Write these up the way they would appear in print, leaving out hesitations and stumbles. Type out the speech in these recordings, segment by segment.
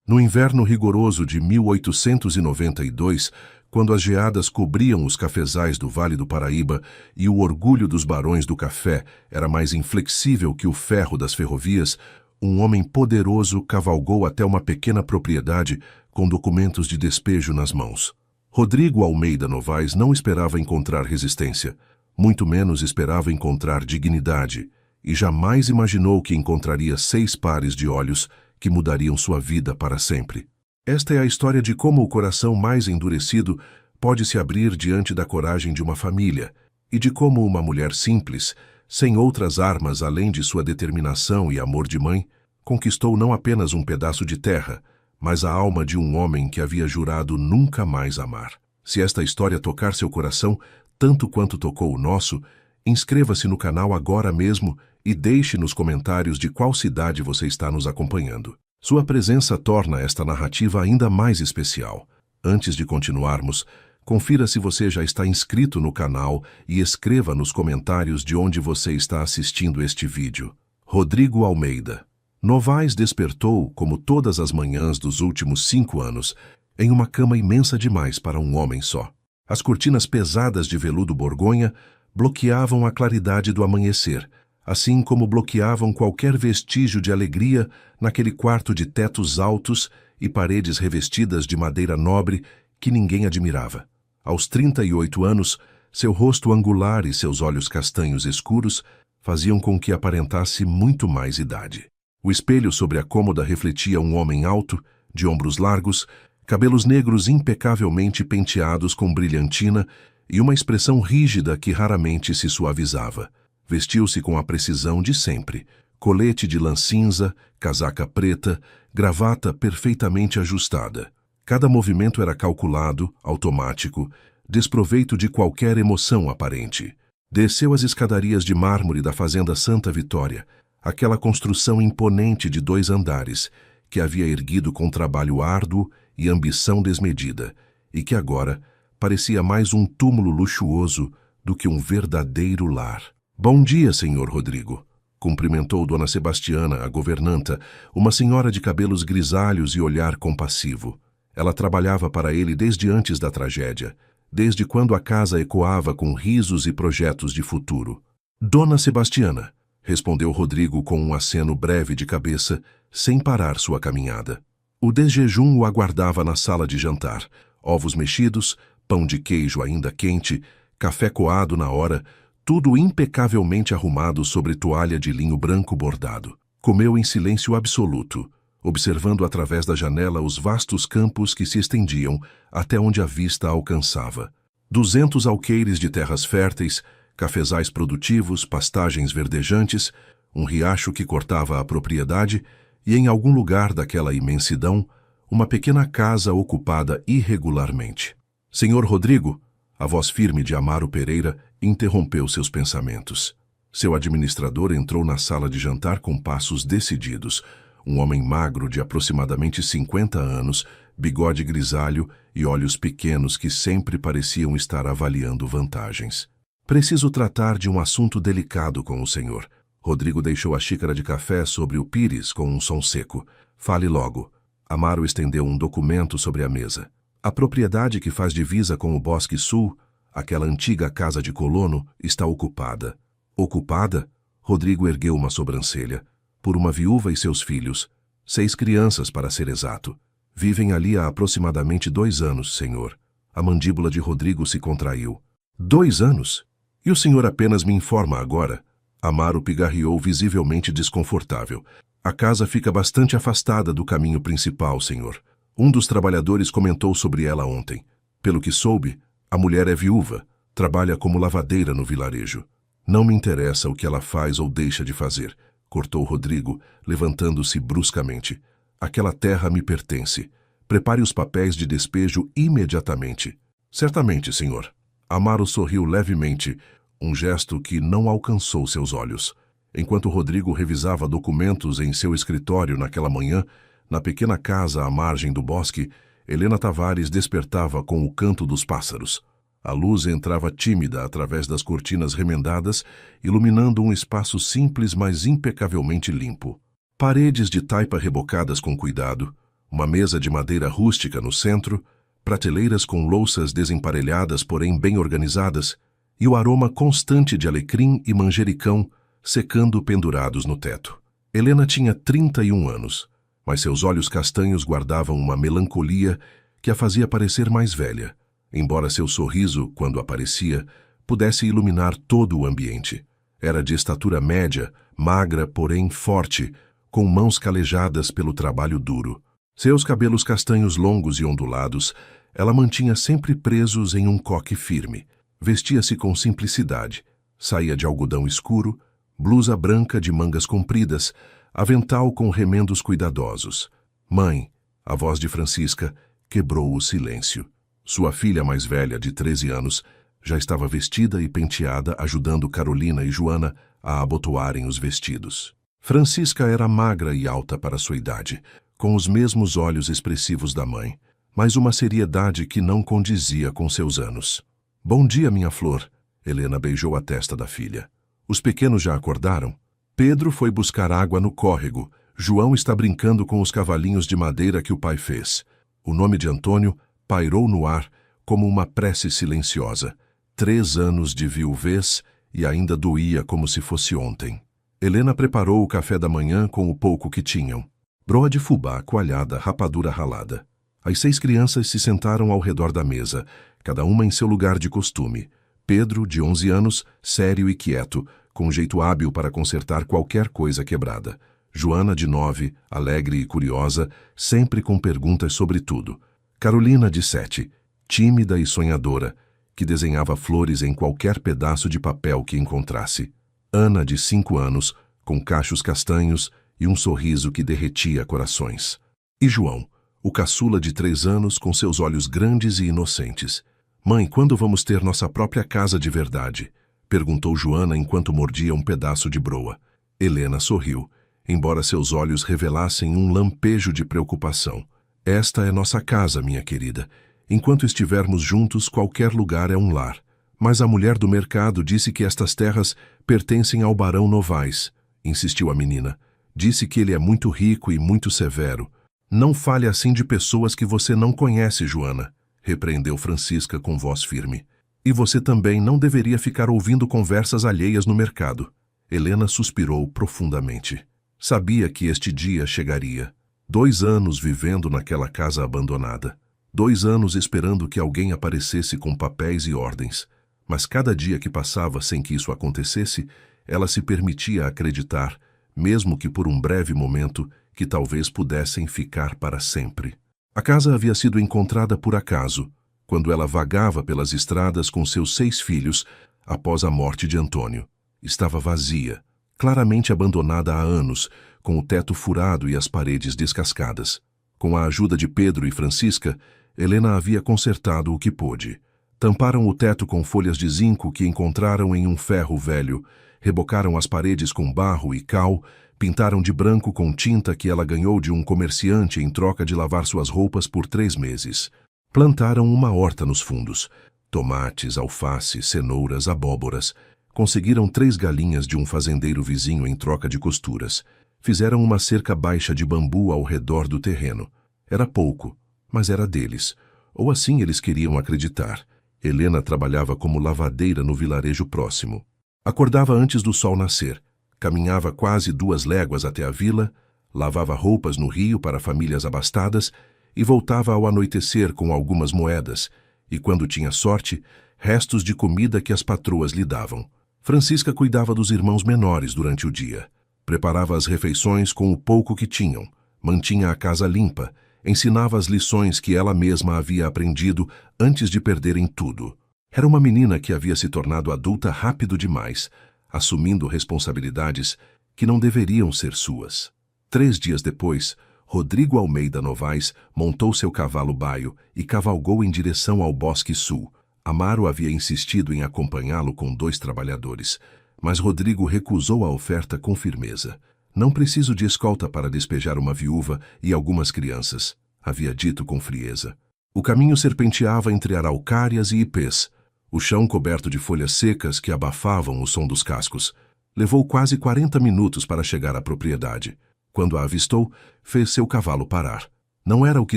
No inverno rigoroso de 1892, quando as geadas cobriam os cafezais do Vale do Paraíba e o orgulho dos barões do café era mais inflexível que o ferro das ferrovias, um homem poderoso cavalgou até uma pequena propriedade com documentos de despejo nas mãos. Rodrigo Almeida Novaes não esperava encontrar resistência, muito menos esperava encontrar dignidade, e jamais imaginou que encontraria 6 pares de olhos que mudariam sua vida para sempre. Esta é a história de como o coração mais endurecido pode se abrir diante da coragem de uma família, e de como uma mulher simples, sem outras armas além de sua determinação e amor de mãe, conquistou não apenas um pedaço de terra, mas a alma de um homem que havia jurado nunca mais amar. Se esta história tocar seu coração, tanto quanto tocou o nosso, inscreva-se no canal agora mesmo e deixe nos comentários de qual cidade você está nos acompanhando. Sua presença torna esta narrativa ainda mais especial. Antes de continuarmos, confira se você já está inscrito no canal e escreva nos comentários de onde você está assistindo este vídeo. Rodrigo Almeida Novaes despertou, como todas as manhãs dos últimos 5 anos, em uma cama imensa demais para um homem só. As cortinas pesadas de veludo borgonha bloqueavam a claridade do amanhecer, assim como bloqueavam qualquer vestígio de alegria naquele quarto de tetos altos e paredes revestidas de madeira nobre que ninguém admirava. Aos 38 anos, seu rosto angular e seus olhos castanhos escuros faziam com que aparentasse muito mais idade. O espelho sobre a cômoda refletia um homem alto, de ombros largos, cabelos negros impecavelmente penteados com brilhantina e uma expressão rígida que raramente se suavizava. Vestiu-se com a precisão de sempre, colete de lã cinza, casaca preta, gravata perfeitamente ajustada. Cada movimento era calculado, automático, desproveito de qualquer emoção aparente. Desceu as escadarias de mármore da Fazenda Santa Vitória, aquela construção imponente de 2 andares, que havia erguido com trabalho árduo e ambição desmedida, e que agora parecia mais um túmulo luxuoso do que um verdadeiro lar. Bom dia, senhor Rodrigo, cumprimentou Dona Sebastiana, a governanta, uma senhora de cabelos grisalhos e olhar compassivo. Ela trabalhava para ele desde antes da tragédia, desde quando a casa ecoava com risos e projetos de futuro. Dona Sebastiana, respondeu Rodrigo com um aceno breve de cabeça, sem parar sua caminhada. O desjejum o aguardava na sala de jantar. Ovos mexidos, pão de queijo ainda quente, café coado na hora, tudo impecavelmente arrumado sobre toalha de linho branco bordado. Comeu em silêncio absoluto, observando através da janela os vastos campos que se estendiam até onde a vista alcançava. 200 alqueires de terras férteis, cafezais produtivos, pastagens verdejantes, um riacho que cortava a propriedade e, em algum lugar daquela imensidão, uma pequena casa ocupada irregularmente. Senhor Rodrigo, a voz firme de Amaro Pereira interrompeu seus pensamentos. Seu administrador entrou na sala de jantar com passos decididos, um homem magro de aproximadamente 50 anos, bigode grisalho e olhos pequenos que sempre pareciam estar avaliando vantagens. Preciso tratar de um assunto delicado com o senhor. Rodrigo deixou a xícara de café sobre o pires com um som seco. Fale logo. Amaro estendeu um documento sobre a mesa. A propriedade que faz divisa com o Bosque Sul, aquela antiga casa de colono, está ocupada. Ocupada? Rodrigo ergueu uma sobrancelha. Por uma viúva e seus filhos. 6 crianças, para ser exato. Vivem ali há aproximadamente 2 anos, senhor. A mandíbula de Rodrigo se contraiu. 2 anos? E o senhor apenas me informa agora? Amaro pigarreou visivelmente desconfortável. A casa fica bastante afastada do caminho principal, senhor. Um dos trabalhadores comentou sobre ela ontem. Pelo que soube, a mulher é viúva, trabalha como lavadeira no vilarejo. Não me interessa o que ela faz ou deixa de fazer, cortou Rodrigo, levantando-se bruscamente. Aquela terra me pertence. Prepare os papéis de despejo imediatamente. Certamente, senhor. Amaro sorriu levemente, um gesto que não alcançou seus olhos. Enquanto Rodrigo revisava documentos em seu escritório naquela manhã, na pequena casa à margem do bosque, Helena Tavares despertava com o canto dos pássaros. A luz entrava tímida através das cortinas remendadas, iluminando um espaço simples, mas impecavelmente limpo. Paredes de taipa rebocadas com cuidado, Uma mesa de madeira rústica no centro, prateleiras com louças desemparelhadas, porém bem organizadas, e o aroma constante de alecrim e manjericão secando pendurados no teto. Helena tinha 31 anos, mas seus olhos castanhos guardavam uma melancolia que a fazia parecer mais velha, embora seu sorriso, quando aparecia, pudesse iluminar todo o ambiente. Era de estatura média, magra, porém forte, com mãos calejadas pelo trabalho duro. Seus cabelos castanhos longos e ondulados, ela mantinha sempre presos em um coque firme. Vestia-se com simplicidade, saía de algodão escuro, blusa branca de mangas compridas, avental com remendos cuidadosos. Mãe, a voz de Francisca, quebrou o silêncio. Sua filha mais velha, de 13 anos, já estava vestida e penteada, ajudando Carolina e Joana a abotoarem os vestidos. Francisca era magra e alta para sua idade, com os mesmos olhos expressivos da mãe, mas uma seriedade que não condizia com seus anos. Bom dia, minha flor. Helena beijou a testa da filha. Os pequenos já acordaram? Pedro foi buscar água no córrego. João está brincando com os cavalinhos de madeira que o pai fez. O nome de Antônio pairou no ar como uma prece silenciosa. 3 anos de viuvez e ainda doía como se fosse ontem. Helena preparou o café da manhã com o pouco que tinham. Broa de fubá, coalhada, rapadura ralada. As 6 crianças se sentaram ao redor da mesa, cada uma em seu lugar de costume. Pedro, de 11 anos, sério e quieto, com jeito hábil para consertar qualquer coisa quebrada. Joana, de 9, alegre e curiosa, sempre com perguntas sobre tudo. Carolina, de 7, tímida e sonhadora, que desenhava flores em qualquer pedaço de papel que encontrasse. Ana, de 5 anos, com cachos castanhos e um sorriso que derretia corações. E João, o caçula de 3 anos, com seus olhos grandes e inocentes. Mãe, quando vamos ter nossa própria casa de verdade? Perguntou Joana enquanto mordia um pedaço de broa. Helena sorriu, embora seus olhos revelassem um lampejo de preocupação. Esta é nossa casa, minha querida. Enquanto estivermos juntos, qualquer lugar é um lar. Mas a mulher do mercado disse que estas terras pertencem ao barão Novaes, insistiu a menina. Disse que ele é muito rico e muito severo. Não fale assim de pessoas que você não conhece, Joana, repreendeu Francisca com voz firme. E você também não deveria ficar ouvindo conversas alheias no mercado. Helena suspirou profundamente. Sabia que este dia chegaria. 2 anos vivendo naquela casa abandonada. 2 anos esperando que alguém aparecesse com papéis e ordens. Mas cada dia que passava sem que isso acontecesse, ela se permitia acreditar, mesmo que por um breve momento, que talvez pudessem ficar para sempre. A casa havia sido encontrada por acaso, quando ela vagava pelas estradas com seus 6 filhos após a morte de Antônio. Estava vazia, claramente abandonada há anos, com o teto furado e as paredes descascadas. Com a ajuda de Pedro e Francisca, Helena havia consertado o que pôde. Tamparam o teto com folhas de zinco que encontraram em um ferro velho, rebocaram as paredes com barro e cal, pintaram de branco com tinta que ela ganhou de um comerciante em troca de lavar suas roupas por 3 meses. Plantaram uma horta nos fundos. Tomates, alface, cenouras, abóboras. Conseguiram 3 galinhas de um fazendeiro vizinho em troca de costuras. Fizeram uma cerca baixa de bambu ao redor do terreno. Era pouco, mas era deles. Ou assim eles queriam acreditar. Helena trabalhava como lavadeira no vilarejo próximo. Acordava antes do sol nascer. Caminhava quase 2 léguas até a vila, lavava roupas no rio para famílias abastadas e voltava ao anoitecer com algumas moedas e, quando tinha sorte, restos de comida que as patroas lhe davam. Francisca cuidava dos irmãos menores durante o dia. Preparava as refeições com o pouco que tinham, mantinha a casa limpa, ensinava as lições que ela mesma havia aprendido antes de perderem tudo. Era uma menina que havia se tornado adulta rápido demais, assumindo responsabilidades que não deveriam ser suas. 3 dias depois, Rodrigo Almeida Novaes montou seu cavalo baio e cavalgou em direção ao Bosque Sul. Amaro havia insistido em acompanhá-lo com 2 trabalhadores, mas Rodrigo recusou a oferta com firmeza. Não preciso de escolta para despejar uma viúva e algumas crianças, havia dito com frieza. O caminho serpenteava entre araucárias e ipês, o chão coberto de folhas secas que abafavam o som dos cascos. Levou quase 40 minutos para chegar à propriedade. Quando a avistou, fez seu cavalo parar. Não era o que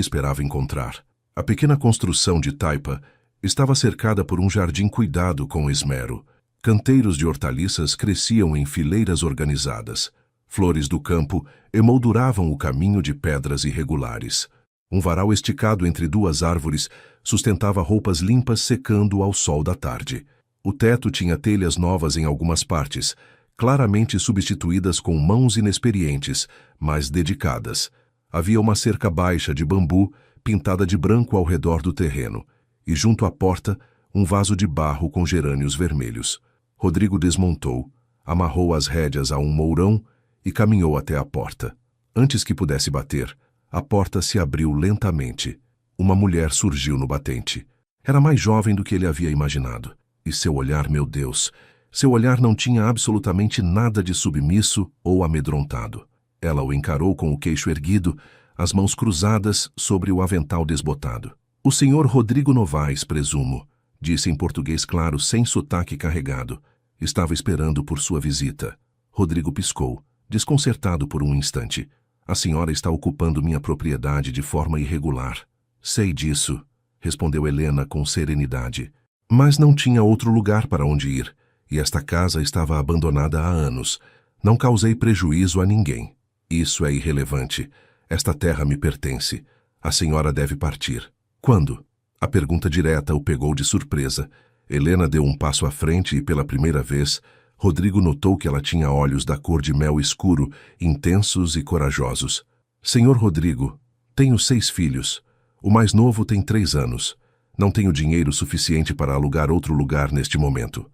esperava encontrar. A pequena construção de taipa estava cercada por um jardim cuidado com esmero. Canteiros de hortaliças cresciam em fileiras organizadas. Flores do campo emolduravam o caminho de pedras irregulares. Um varal esticado entre duas árvores sustentava roupas limpas secando ao sol da tarde. O teto tinha telhas novas em algumas partes, claramente substituídas com mãos inexperientes, mas dedicadas. Havia uma cerca baixa de bambu pintada de branco ao redor do terreno, e junto à porta, um vaso de barro com gerânios vermelhos. Rodrigo desmontou, amarrou as rédeas a um mourão e caminhou até a porta. Antes que pudesse bater, a porta se abriu lentamente. Uma mulher surgiu no batente. Era mais jovem do que ele havia imaginado. E seu olhar, meu Deus, seu olhar não tinha absolutamente nada de submisso ou amedrontado. Ela o encarou com o queixo erguido, as mãos cruzadas sobre o avental desbotado. "O senhor Rodrigo Novaes, presumo", disse em português claro, sem sotaque carregado. Estava esperando por sua visita. Rodrigo piscou, desconcertado por um instante. "A senhora está ocupando minha propriedade de forma irregular." "Sei disso", respondeu Helena com serenidade. "Mas não tinha outro lugar para onde ir, e esta casa estava abandonada há anos. Não causei prejuízo a ninguém. Isso é irrelevante. Esta terra me pertence. A senhora deve partir." "Quando?" A pergunta direta o pegou de surpresa. Helena deu um passo à frente e, pela primeira vez, Rodrigo notou que ela tinha olhos da cor de mel escuro, intensos e corajosos. "Senhor Rodrigo, tenho 6 filhos. O mais novo tem 3 anos. Não tenho dinheiro suficiente para alugar outro lugar neste momento.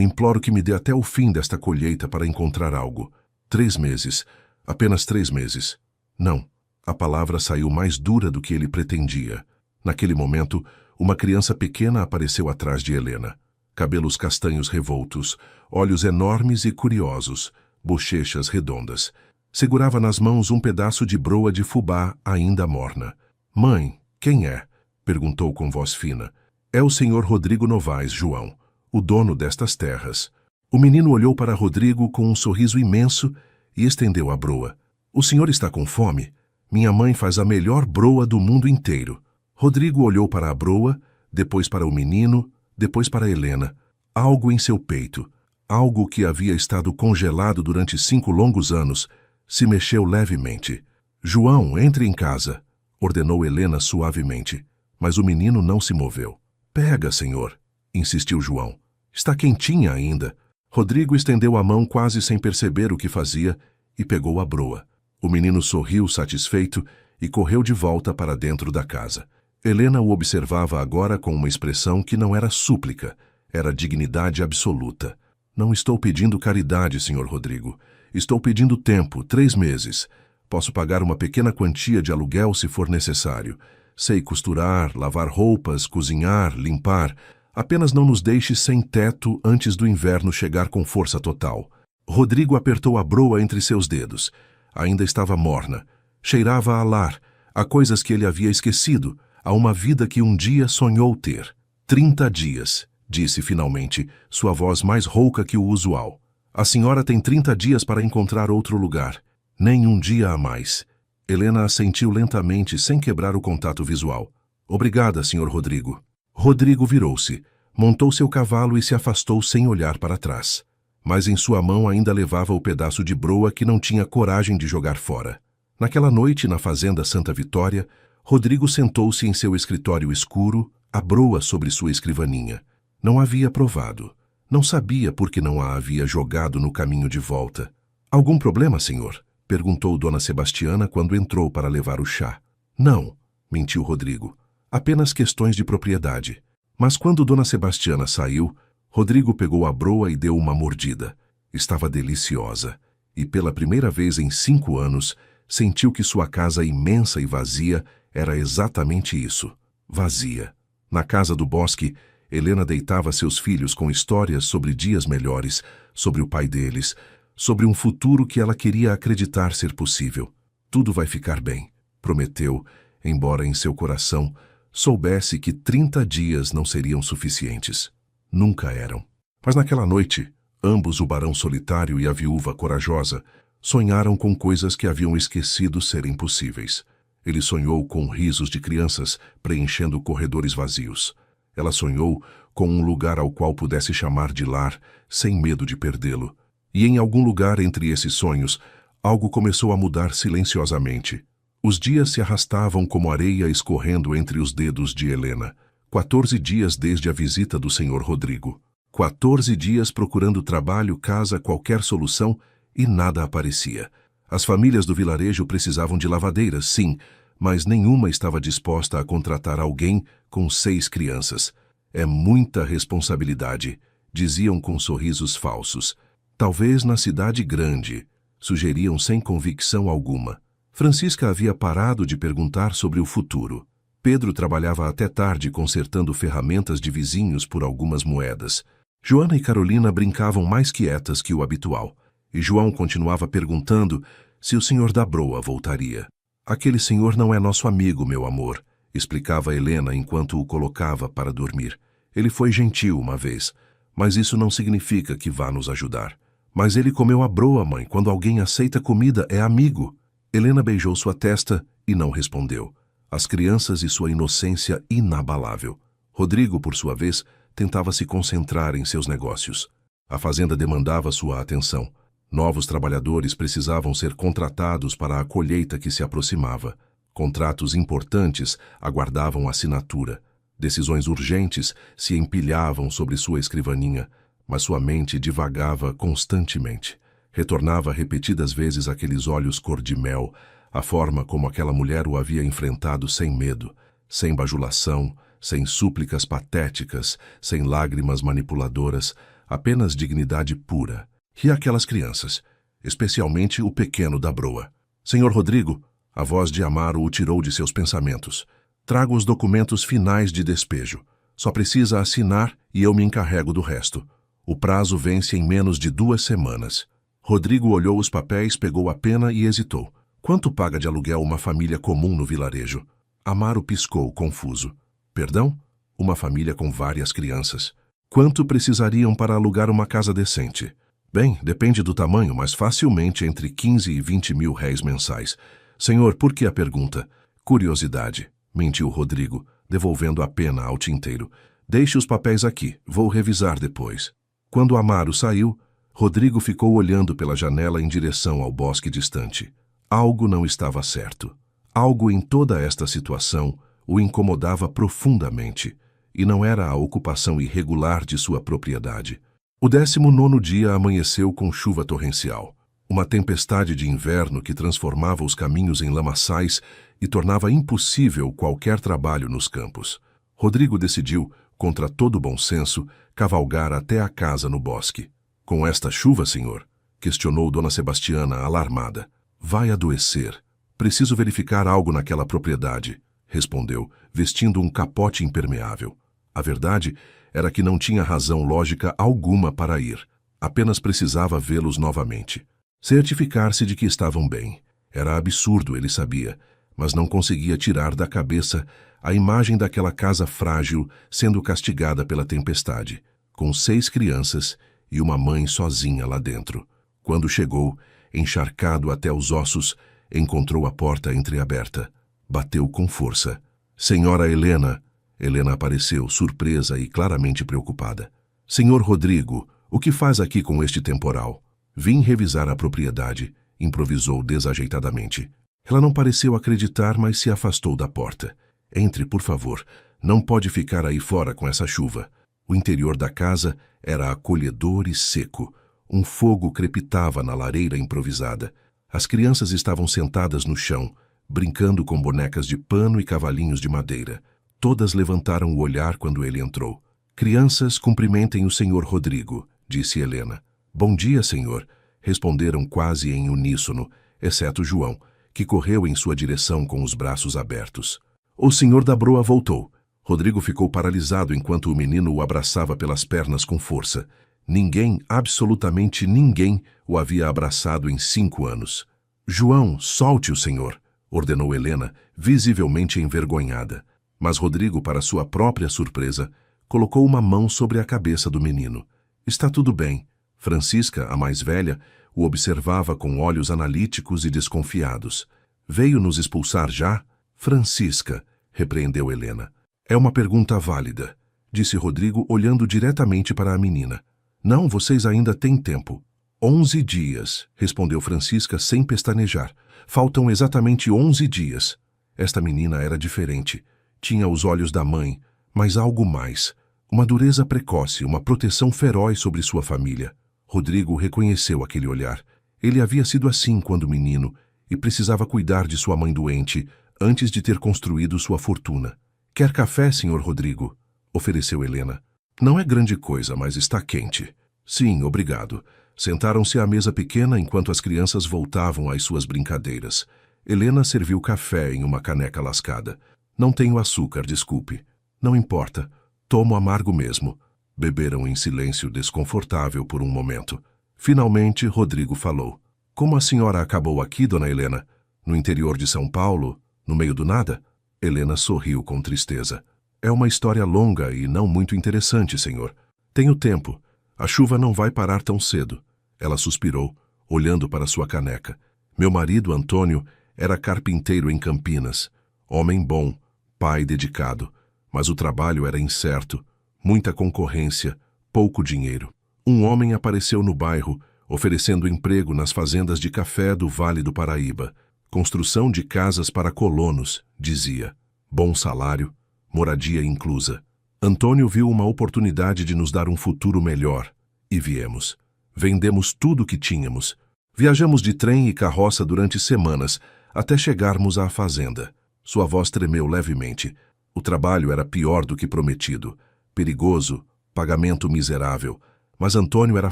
Imploro que me dê até o fim desta colheita para encontrar algo. 3 meses. Apenas 3 meses." "Não." A palavra saiu mais dura do que ele pretendia. Naquele momento, uma criança pequena apareceu atrás de Helena. Cabelos castanhos revoltos, olhos enormes e curiosos, bochechas redondas. Segurava nas mãos um pedaço de broa de fubá ainda morna. "Mãe, quem é?" perguntou com voz fina. "É o senhor Rodrigo Novaes, João, o dono destas terras." O menino olhou para Rodrigo com um sorriso imenso e estendeu a broa. "O senhor está com fome? Minha mãe faz a melhor broa do mundo inteiro." Rodrigo olhou para a broa, depois para o menino, depois para Helena. Algo em seu peito, algo que havia estado congelado durante 5 longos anos, se mexeu levemente. "João, entre em casa", ordenou Helena suavemente, mas o menino não se moveu. "Pega, senhor", insistiu João. "Está quentinha ainda." Rodrigo estendeu a mão quase sem perceber o que fazia e pegou a broa. O menino sorriu satisfeito e correu de volta para dentro da casa. Helena o observava agora com uma expressão que não era súplica, era dignidade absoluta. "Não estou pedindo caridade, senhor Rodrigo. Estou pedindo tempo, 3 meses. Posso pagar uma pequena quantia de aluguel se for necessário. Sei costurar, lavar roupas, cozinhar, limpar. Apenas não nos deixe sem teto antes do inverno chegar com força total." Rodrigo apertou a broa entre seus dedos. Ainda estava morna. Cheirava a lar, a coisas que ele havia esquecido, a uma vida que um dia sonhou ter. 30 dias, disse finalmente, sua voz mais rouca que o usual. "A senhora tem 30 dias para encontrar outro lugar. Nem um dia a mais." Helena assentiu lentamente, sem quebrar o contato visual. "Obrigada, senhor Rodrigo." Rodrigo virou-se, montou seu cavalo e se afastou sem olhar para trás. Mas em sua mão ainda levava o pedaço de broa que não tinha coragem de jogar fora. Naquela noite, na fazenda Santa Vitória, Rodrigo sentou-se em seu escritório escuro, a broa sobre sua escrivaninha. Não havia provado. Não sabia por que não a havia jogado no caminho de volta. "Algum problema, senhor?" perguntou Dona Sebastiana quando entrou para levar o chá. "Não", mentiu Rodrigo. "Apenas questões de propriedade." Mas quando Dona Sebastiana saiu, Rodrigo pegou a broa e deu uma mordida. Estava deliciosa. E pela primeira vez em 5 anos, sentiu que sua casa imensa e vazia era exatamente isso, vazia. Na casa do bosque, Helena deitava seus filhos com histórias sobre dias melhores, sobre o pai deles, sobre um futuro que ela queria acreditar ser possível. "Tudo vai ficar bem", prometeu, embora em seu coração soubesse que 30 dias não seriam suficientes. Nunca eram. Mas naquela noite, ambos, o barão solitário e a viúva corajosa, sonharam com coisas que haviam esquecido serem possíveis. Ele sonhou com risos de crianças preenchendo corredores vazios. Ela sonhou com um lugar ao qual pudesse chamar de lar, sem medo de perdê-lo. E em algum lugar entre esses sonhos, algo começou a mudar silenciosamente. Os dias se arrastavam como areia escorrendo entre os dedos de Helena. 14 dias desde a visita do Sr. Rodrigo. 14 dias procurando trabalho, casa, qualquer solução, e nada aparecia. As famílias do vilarejo precisavam de lavadeiras, sim, mas nenhuma estava disposta a contratar alguém com 6 crianças. É muita responsabilidade, diziam com sorrisos falsos. Talvez na cidade grande, sugeriam sem convicção alguma. Francisca havia parado de perguntar sobre o futuro. Pedro trabalhava até tarde consertando ferramentas de vizinhos por algumas moedas. Joana e Carolina brincavam mais quietas que o habitual, e João continuava perguntando se o Sr. da Broa voltaria. Aquele senhor não é nosso amigo, meu amor, explicava Helena enquanto o colocava para dormir. Ele foi gentil uma vez, mas isso não significa que vá nos ajudar. Mas ele comeu a broa, mãe. Quando alguém aceita comida, é amigo. Helena beijou sua testa e não respondeu. As crianças e sua inocência inabalável. Rodrigo, por sua vez, tentava se concentrar em seus negócios. A fazenda demandava sua atenção. Novos trabalhadores precisavam ser contratados para a colheita que se aproximava. Contratos importantes aguardavam assinatura. Decisões urgentes se empilhavam sobre sua escrivaninha, mas sua mente divagava constantemente. Retornava repetidas vezes aqueles olhos cor-de-mel, a forma como aquela mulher o havia enfrentado sem medo, sem bajulação, sem súplicas patéticas, sem lágrimas manipuladoras, apenas dignidade pura. E aquelas crianças, especialmente o pequeno da broa. Senhor Rodrigo, a voz de Amaro o tirou de seus pensamentos. Trago os documentos finais de despejo. Só precisa assinar e eu me encarrego do resto. O prazo vence em menos de 2 semanas. Rodrigo olhou os papéis, pegou a pena e hesitou. Quanto paga de aluguel uma família comum no vilarejo? Amaro piscou, confuso. Perdão? Uma família com várias crianças. Quanto precisariam para alugar uma casa decente? Bem, depende do tamanho, mas facilmente entre 15 e 20 mil réis mensais. Senhor, por que a pergunta? Curiosidade, mentiu Rodrigo, devolvendo a pena ao tinteiro. Deixe os papéis aqui, vou revisar depois. Quando Amaro saiu, Rodrigo ficou olhando pela janela em direção ao bosque distante. Algo não estava certo. Algo em toda esta situação o incomodava profundamente, e não era a ocupação irregular de sua propriedade. O 19º dia amanheceu com chuva torrencial, uma tempestade de inverno que transformava os caminhos em lamaçais e tornava impossível qualquer trabalho nos campos. Rodrigo decidiu, contra todo bom senso, cavalgar até a casa no bosque. Com esta chuva, senhor? Questionou Dona Sebastiana, alarmada. Vai adoecer. Preciso verificar algo naquela propriedade, respondeu, vestindo um capote impermeável. A verdade era que não tinha razão lógica alguma para ir. Apenas precisava vê-los novamente. Certificar-se de que estavam bem. Era absurdo, ele sabia, mas não conseguia tirar da cabeça a imagem daquela casa frágil sendo castigada pela tempestade, com 6 crianças e uma mãe sozinha lá dentro. Quando chegou, encharcado até os ossos, encontrou a porta entreaberta. Bateu com força. Senhora Helena! Helena apareceu, surpresa e claramente preocupada. Senhor Rodrigo, o que faz aqui com este temporal? Vim revisar a propriedade, improvisou desajeitadamente. Ela não pareceu acreditar, mas se afastou da porta. Entre, por favor. Não pode ficar aí fora com essa chuva. O interior da casa era acolhedor e seco. Um fogo crepitava na lareira improvisada. As crianças estavam sentadas no chão, brincando com bonecas de pano e cavalinhos de madeira. Todas levantaram o olhar quando ele entrou. Crianças, cumprimentem o senhor Rodrigo, disse Helena. Bom dia, senhor, responderam quase em uníssono, exceto João, que correu em sua direção com os braços abertos. O senhor da broa voltou. Rodrigo ficou paralisado enquanto o menino o abraçava pelas pernas com força. Ninguém, absolutamente ninguém, o havia abraçado em 5 anos. João, solte o senhor, ordenou Helena, visivelmente envergonhada. Mas Rodrigo, para sua própria surpresa, colocou uma mão sobre a cabeça do menino. Está tudo bem. Francisca, a mais velha, o observava com olhos analíticos e desconfiados. Veio nos expulsar já? Francisca, repreendeu Helena. É uma pergunta válida, disse Rodrigo olhando diretamente para a menina. Não, vocês ainda têm tempo. 11 dias, respondeu Francisca sem pestanejar. Faltam exatamente 11 dias. Esta menina era diferente. Tinha os olhos da mãe, mas algo mais. Uma dureza precoce, uma proteção feroz sobre sua família. Rodrigo reconheceu aquele olhar. Ele havia sido assim quando menino e precisava cuidar de sua mãe doente antes de ter construído sua fortuna. Quer café, senhor Rodrigo? Ofereceu Helena. Não é grande coisa, mas está quente. Sim, obrigado. Sentaram-se à mesa pequena enquanto as crianças voltavam às suas brincadeiras. Helena serviu café em uma caneca lascada. Não tenho açúcar, desculpe. Não importa. Tomo amargo mesmo. Beberam em silêncio desconfortável por um momento. Finalmente, Rodrigo falou. Como a senhora acabou aqui, dona Helena? No interior de São Paulo? No meio do nada? Helena sorriu com tristeza. É uma história longa e não muito interessante, senhor. Tenho tempo. A chuva não vai parar tão cedo. Ela suspirou, olhando para sua caneca. Meu marido, Antônio, era carpinteiro em Campinas. Homem bom, pai dedicado. Mas o trabalho era incerto, muita concorrência, pouco dinheiro. Um homem apareceu no bairro, oferecendo emprego nas fazendas de café do Vale do Paraíba. Construção de casas para colonos, dizia. Bom salário, moradia inclusa. Antônio viu uma oportunidade de nos dar um futuro melhor. E viemos. Vendemos tudo o que tínhamos. Viajamos de trem e carroça durante semanas, até chegarmos à fazenda. Sua voz tremeu levemente. O trabalho era pior do que prometido. Perigoso, pagamento miserável. Mas Antônio era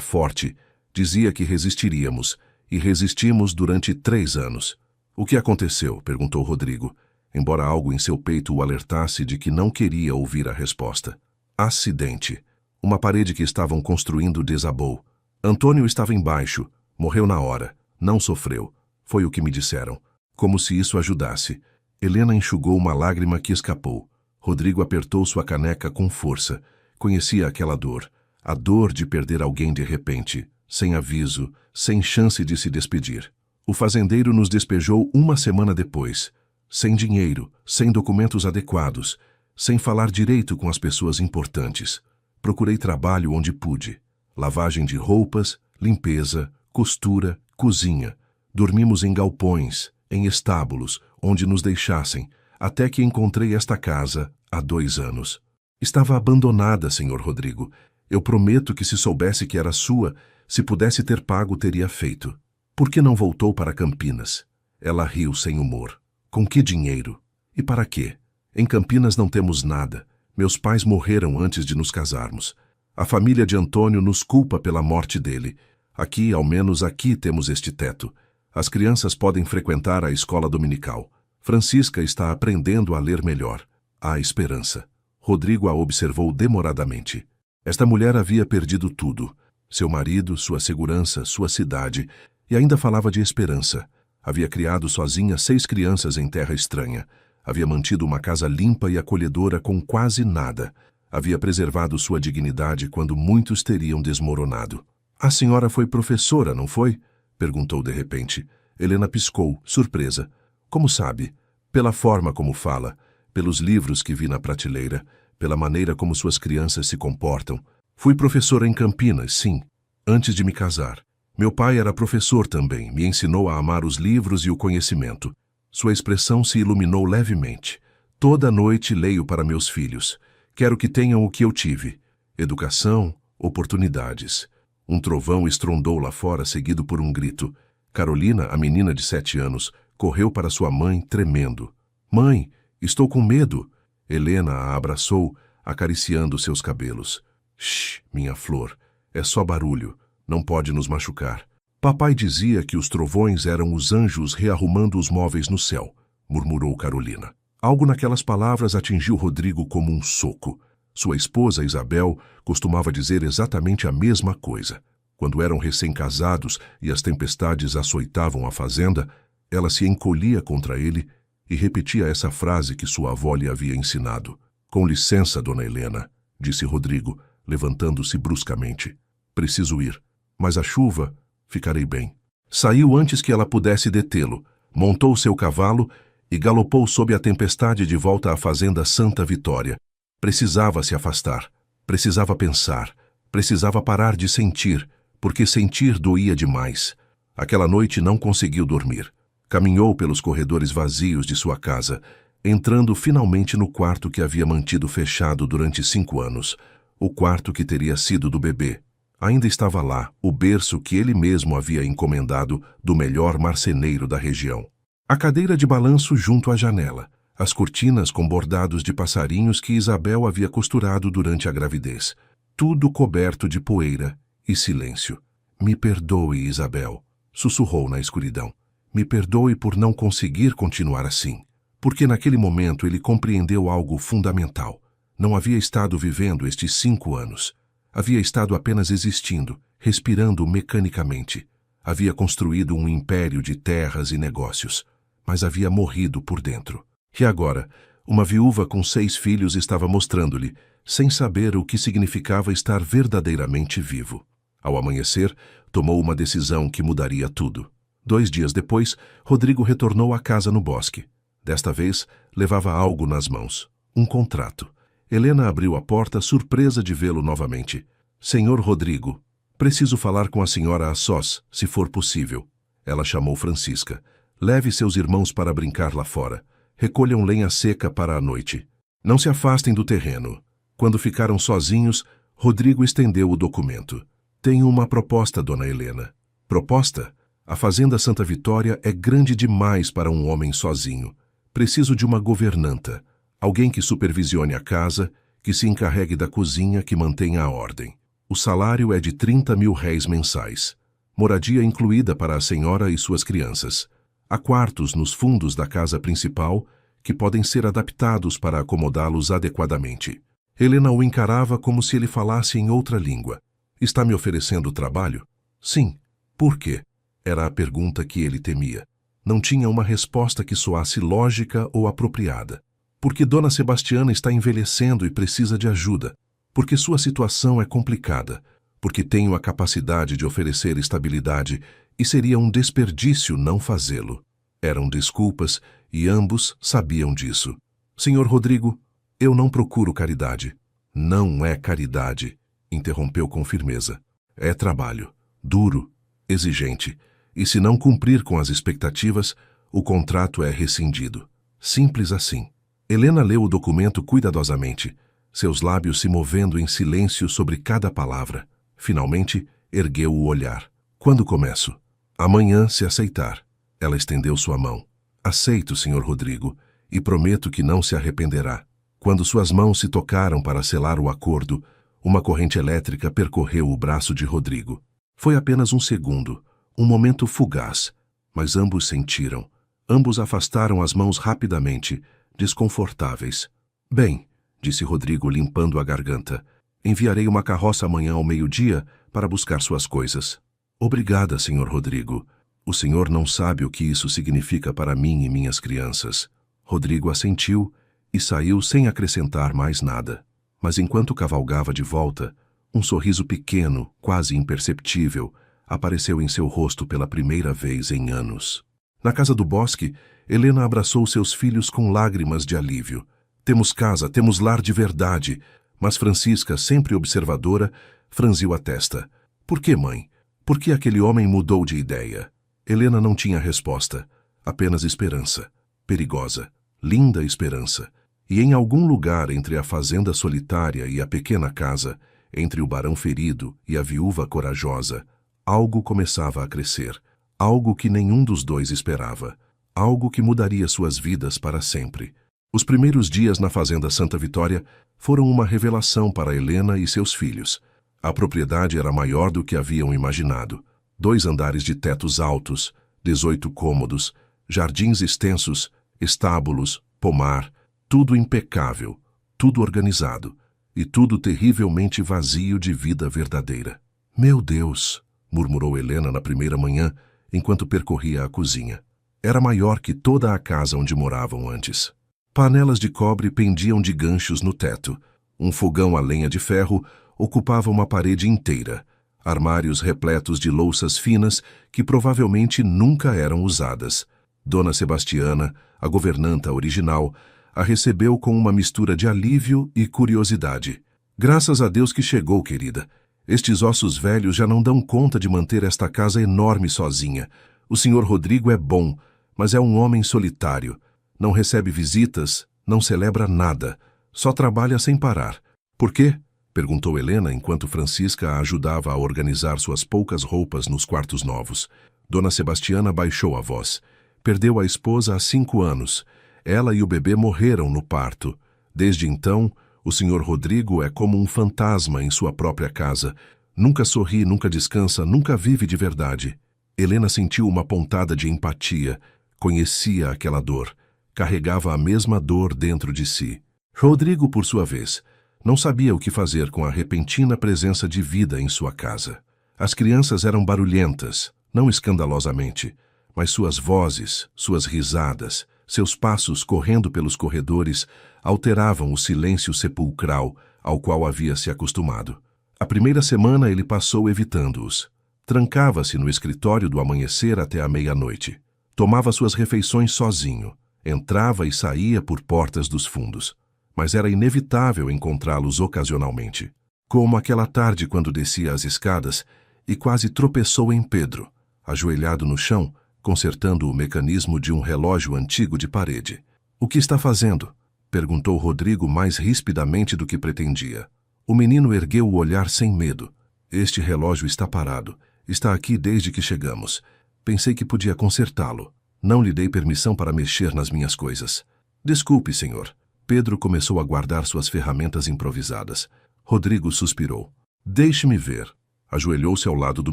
forte. Dizia que resistiríamos. E resistimos durante 3 anos. O que aconteceu? Perguntou Rodrigo, embora algo em seu peito o alertasse de que não queria ouvir a resposta. Acidente. Uma parede que estavam construindo desabou. Antônio estava embaixo. Morreu na hora. Não sofreu. Foi o que me disseram. Como se isso ajudasse. Helena enxugou uma lágrima que escapou. Rodrigo apertou sua caneca com força. Conhecia aquela dor. A dor de perder alguém de repente, sem aviso, sem chance de se despedir. O fazendeiro nos despejou 1 semana depois. Sem dinheiro, sem documentos adequados, sem falar direito com as pessoas importantes. Procurei trabalho onde pude. Lavagem de roupas, limpeza, costura, cozinha. Dormimos em galpões, em estábulos, onde nos deixassem, até que encontrei esta casa há 2 anos. Estava abandonada, senhor Rodrigo. Eu prometo que se soubesse que era sua, se pudesse ter pago, teria feito. Por que não voltou para Campinas? Ela riu sem humor. Com que dinheiro? E para quê? Em Campinas não temos nada. Meus pais morreram antes de nos casarmos. A família de Antônio nos culpa pela morte dele. Aqui, ao menos aqui, temos este teto. As crianças podem frequentar a escola dominical. Francisca está aprendendo a ler melhor. Há esperança. Rodrigo a observou demoradamente. Esta mulher havia perdido tudo. Seu marido, sua segurança, sua cidade. E ainda falava de esperança. Havia criado sozinha 6 crianças em terra estranha. Havia mantido uma casa limpa e acolhedora com quase nada. Havia preservado sua dignidade quando muitos teriam desmoronado. A senhora foi professora, não foi? Perguntou de repente. Helena piscou, surpresa. Como sabe? Pela forma como fala, pelos livros que vi na prateleira, pela maneira como suas crianças se comportam. Fui professora em Campinas, sim, antes de me casar. Meu pai era professor também, me ensinou a amar os livros e o conhecimento. Sua expressão se iluminou levemente. Toda noite leio para meus filhos. Quero que tenham o que eu tive. Educação, oportunidades. Um trovão estrondou lá fora, seguido por um grito. Carolina, a menina de 7 anos, correu para sua mãe, tremendo. Mãe, estou com medo. Helena a abraçou, acariciando seus cabelos. Shh, minha flor, é só barulho. Não pode nos machucar. Papai dizia que os trovões eram os anjos rearrumando os móveis no céu, murmurou Carolina. Algo naquelas palavras atingiu Rodrigo como um soco. Sua esposa, Isabel, costumava dizer exatamente a mesma coisa. Quando eram recém-casados e as tempestades açoitavam a fazenda, ela se encolhia contra ele e repetia essa frase que sua avó lhe havia ensinado. Com licença, dona Helena, disse Rodrigo, levantando-se bruscamente. Preciso ir. Mas a chuva, ficarei bem. Saiu antes que ela pudesse detê-lo, montou seu cavalo e galopou sob a tempestade de volta à fazenda Santa Vitória. Precisava se afastar, precisava pensar, precisava parar de sentir, porque sentir doía demais. Aquela noite não conseguiu dormir. Caminhou pelos corredores vazios de sua casa, entrando finalmente no quarto que havia mantido fechado durante 5 anos, o quarto que teria sido do bebê. Ainda estava lá, o berço que ele mesmo havia encomendado do melhor marceneiro da região. A cadeira de balanço junto à janela, as cortinas com bordados de passarinhos que Isabel havia costurado durante a gravidez. Tudo coberto de poeira e silêncio. "Me perdoe, Isabel", sussurrou na escuridão. "Me perdoe por não conseguir continuar assim." Porque naquele momento ele compreendeu algo fundamental. Não havia estado vivendo estes 5 anos. Havia estado apenas existindo, respirando mecanicamente. Havia construído um império de terras e negócios, mas havia morrido por dentro. E agora, uma viúva com 6 filhos estava mostrando-lhe, sem saber o que significava estar verdadeiramente vivo. Ao amanhecer, tomou uma decisão que mudaria tudo. 2 dias depois, Rodrigo retornou à casa no bosque. Desta vez, levava algo nas mãos. Um contrato. Helena abriu a porta, surpresa de vê-lo novamente. "Senhor Rodrigo, preciso falar com a senhora a sós, se for possível." Ela chamou Francisca. "Leve seus irmãos para brincar lá fora. Recolham lenha seca para a noite. Não se afastem do terreno." Quando ficaram sozinhos, Rodrigo estendeu o documento. "Tenho uma proposta, dona Helena." "Proposta? A fazenda Santa Vitória é grande demais para um homem sozinho. Preciso de uma governanta, alguém que supervisione a casa, que se encarregue da cozinha, que mantenha a ordem. O salário é de 30 mil réis mensais. Moradia incluída para a senhora e suas crianças. Há quartos nos fundos da casa principal que podem ser adaptados para acomodá-los adequadamente." Helena o encarava como se ele falasse em outra língua. "Está me oferecendo trabalho?" "Sim." "Por quê?" Era a pergunta que ele temia. Não tinha uma resposta que soasse lógica ou apropriada. "Porque Dona Sebastiana está envelhecendo e precisa de ajuda. Porque sua situação é complicada. Porque tenho a capacidade de oferecer estabilidade e seria um desperdício não fazê-lo." Eram desculpas e ambos sabiam disso. "Senhor Rodrigo, eu não procuro caridade." "Não é caridade", interrompeu com firmeza. "É trabalho, duro, exigente. E se não cumprir com as expectativas, o contrato é rescindido. Simples assim." Helena leu o documento cuidadosamente, seus lábios se movendo em silêncio sobre cada palavra. Finalmente, ergueu o olhar. "Quando começo?" "Amanhã, se aceitar." Ela estendeu sua mão. "Aceito, senhor Rodrigo, e prometo que não se arrependerá." Quando suas mãos se tocaram para selar o acordo, uma corrente elétrica percorreu o braço de Rodrigo. Foi apenas um segundo, um momento fugaz, mas ambos sentiram. Ambos afastaram as mãos rapidamente, desconfortáveis. "Bem", disse Rodrigo, limpando a garganta, "enviarei uma carroça amanhã ao meio-dia para buscar suas coisas." "Obrigada, senhor Rodrigo. O senhor não sabe o que isso significa para mim e minhas crianças." Rodrigo assentiu e saiu sem acrescentar mais nada. Mas enquanto cavalgava de volta, um sorriso pequeno, quase imperceptível, apareceu em seu rosto pela primeira vez em anos. Na casa do bosque, Helena abraçou seus filhos com lágrimas de alívio. "Temos casa, temos lar de verdade." Mas Francisca, sempre observadora, franziu a testa. "Por que, mãe? Por que aquele homem mudou de ideia?" Helena não tinha resposta, apenas esperança. Perigosa, linda esperança. E em algum lugar entre a fazenda solitária e a pequena casa, entre o barão ferido e a viúva corajosa, algo começava a crescer, algo que nenhum dos dois esperava, algo que mudaria suas vidas para sempre. Os primeiros dias na fazenda Santa Vitória foram uma revelação para Helena e seus filhos. A propriedade era maior do que haviam imaginado. 2 andares de tetos altos, 18 cômodos, jardins extensos, estábulos, pomar, tudo impecável, tudo organizado, e tudo terrivelmente vazio de vida verdadeira. "Meu Deus!" murmurou Helena na primeira manhã, enquanto percorria a cozinha. Era maior que toda a casa onde moravam antes. Panelas de cobre pendiam de ganchos no teto. Um fogão a lenha de ferro ocupava uma parede inteira. Armários repletos de louças finas que provavelmente nunca eram usadas. Dona Sebastiana, A governanta original a recebeu com uma mistura de alívio e curiosidade. Graças a Deus que chegou, querida. Estes ossos velhos já não dão conta de manter esta casa enorme sozinha. O senhor Rodrigo é bom, mas é um homem solitário. Não recebe visitas, não celebra nada. Só trabalha sem parar. Por quê? Perguntou Helena enquanto Francisca a ajudava a organizar suas poucas roupas nos quartos novos. Dona Sebastiana baixou a voz. Perdeu a esposa há 5 anos. Ela e o bebê morreram no parto. Desde então, o senhor Rodrigo é como um fantasma em sua própria casa. Nunca sorri, nunca descansa, nunca vive de verdade. Helena sentiu uma pontada de empatia. Conhecia aquela dor. Carregava a mesma dor dentro de si. Rodrigo, por sua vez, não sabia o que fazer com a repentina presença de vida em sua casa. As crianças eram barulhentas, não escandalosamente, mas suas vozes, suas risadas, seus passos correndo pelos corredores alteravam o silêncio sepulcral ao qual havia se acostumado. A primeira semana ele passou evitando-os. Trancava-se no escritório do amanhecer até a meia-noite. Tomava suas refeições sozinho. Entrava e saía por portas dos fundos. Mas era inevitável encontrá-los ocasionalmente. Como aquela tarde quando descia as escadas e quase tropeçou em Pedro, ajoelhado no chão, consertando o mecanismo de um relógio antigo de parede. "O que está fazendo?" perguntou Rodrigo mais rispidamente do que pretendia. O menino ergueu o olhar sem medo. "Este relógio está parado. Está aqui desde que chegamos. Pensei que podia consertá-lo. Não lhe dei permissão para mexer nas minhas coisas." "Desculpe, senhor." Pedro começou a guardar suas ferramentas improvisadas. Rodrigo suspirou. "Deixe-me ver." Ajoelhou-se ao lado do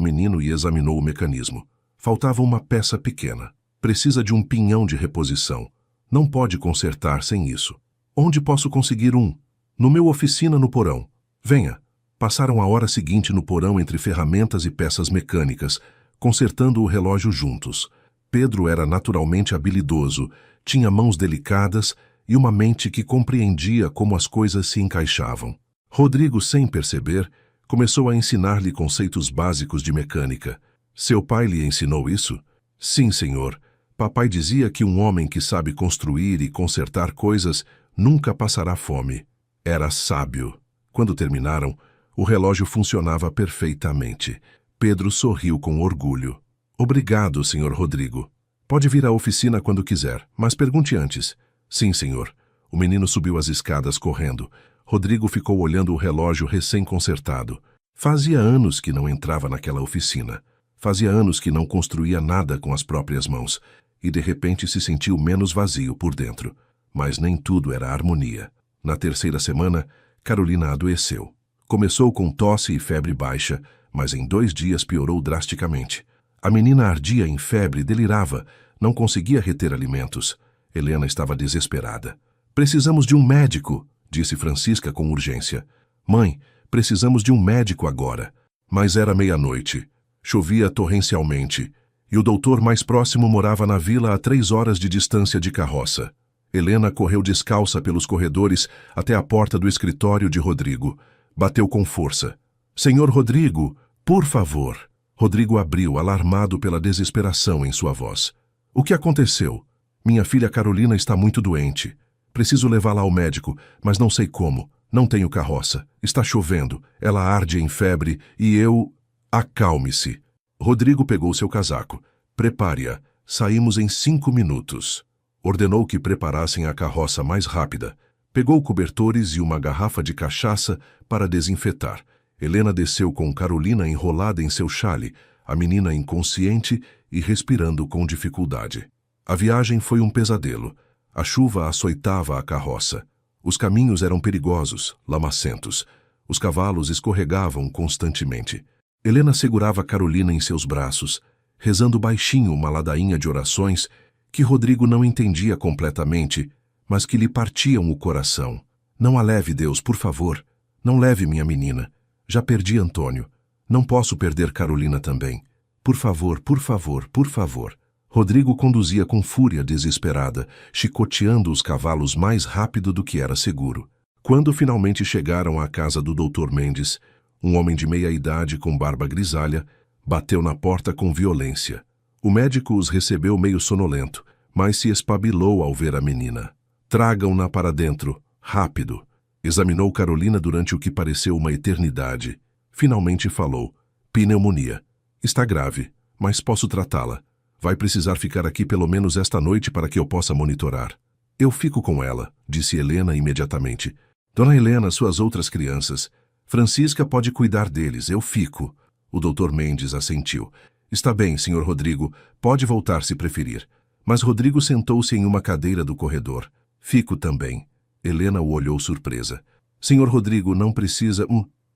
menino e examinou o mecanismo. Faltava uma peça pequena. Precisa de um pinhão de reposição. Não pode consertar sem isso. "Onde posso conseguir um?" "No meu oficina no porão." "Venha." Passaram a hora seguinte no porão entre ferramentas e peças mecânicas, consertando o relógio juntos. Pedro era naturalmente habilidoso, tinha mãos delicadas e uma mente que compreendia como as coisas se encaixavam. Rodrigo, sem perceber, começou a ensinar-lhe conceitos básicos de mecânica. "Seu pai lhe ensinou isso?" "Sim, senhor. Papai dizia que um homem que sabe construir e consertar coisas nunca passará fome." Era sábio. Quando terminaram, o relógio funcionava perfeitamente. Pedro sorriu com orgulho. "Obrigado, senhor Rodrigo. Pode vir à oficina quando quiser, mas pergunte antes." "Sim, senhor." O menino subiu as escadas correndo. Rodrigo ficou olhando o relógio recém-consertado. Fazia anos que não entrava naquela oficina. Fazia anos que não construía nada com as próprias mãos, e de repente se sentiu menos vazio por dentro. Mas nem tudo era harmonia. Na terceira semana, Carolina adoeceu. Começou com tosse e febre baixa, mas em 2 dias piorou drasticamente. A menina ardia em febre, delirava, não conseguia reter alimentos. Helena estava desesperada. "Precisamos de um médico", disse Francisca com urgência. "Mãe, precisamos de um médico agora." Mas era meia-noite. Chovia torrencialmente, e o doutor mais próximo morava na vila a 3 horas de distância de carroça. Helena correu descalça pelos corredores até a porta do escritório de Rodrigo. Bateu com força. "Senhor Rodrigo, por favor." Rodrigo abriu, alarmado pela desesperação em sua voz. "O que aconteceu?" "Minha filha Carolina está muito doente. Preciso levá-la ao médico, mas não sei como. Não tenho carroça. Está chovendo. Ela arde em febre e eu..." "Acalme-se." Rodrigo pegou seu casaco. "Prepare-a. Saímos em 5 minutos." Ordenou que preparassem a carroça mais rápida. Pegou cobertores e uma garrafa de cachaça para desinfetar. Helena desceu com Carolina enrolada em seu chale, a menina inconsciente e respirando com dificuldade. A viagem foi um pesadelo. A chuva açoitava a carroça. Os caminhos eram perigosos, lamacentos. Os cavalos escorregavam constantemente. Helena segurava Carolina em seus braços, rezando baixinho uma ladainha de orações que Rodrigo não entendia completamente, mas que lhe partiam o coração. "Não a leve, Deus, por favor. Não leve minha menina. Já perdi Antônio. Não posso perder Carolina também. Por favor, por favor, por favor." Rodrigo conduzia com fúria desesperada, chicoteando os cavalos mais rápido do que era seguro. Quando finalmente chegaram à casa do Dr. Mendes, um homem de meia-idade com barba grisalha bateu na porta com violência. O médico os recebeu meio sonolento, mas se espabilou ao ver a menina. Tragam-na para dentro, rápido. Examinou Carolina durante o que pareceu uma eternidade. Finalmente falou. Pneumonia. Está grave, mas posso tratá-la. Vai precisar ficar aqui pelo menos esta noite para que eu possa monitorar. Eu fico com ela, disse Helena imediatamente. Dona Helena, suas outras crianças. Francisca pode cuidar deles, eu fico. O Dr. Mendes assentiu. Está bem, Sr. Rodrigo, pode voltar se preferir. Mas Rodrigo sentou-se em uma cadeira do corredor. Fico também. Helena o olhou surpresa. Sr. Rodrigo, não precisa...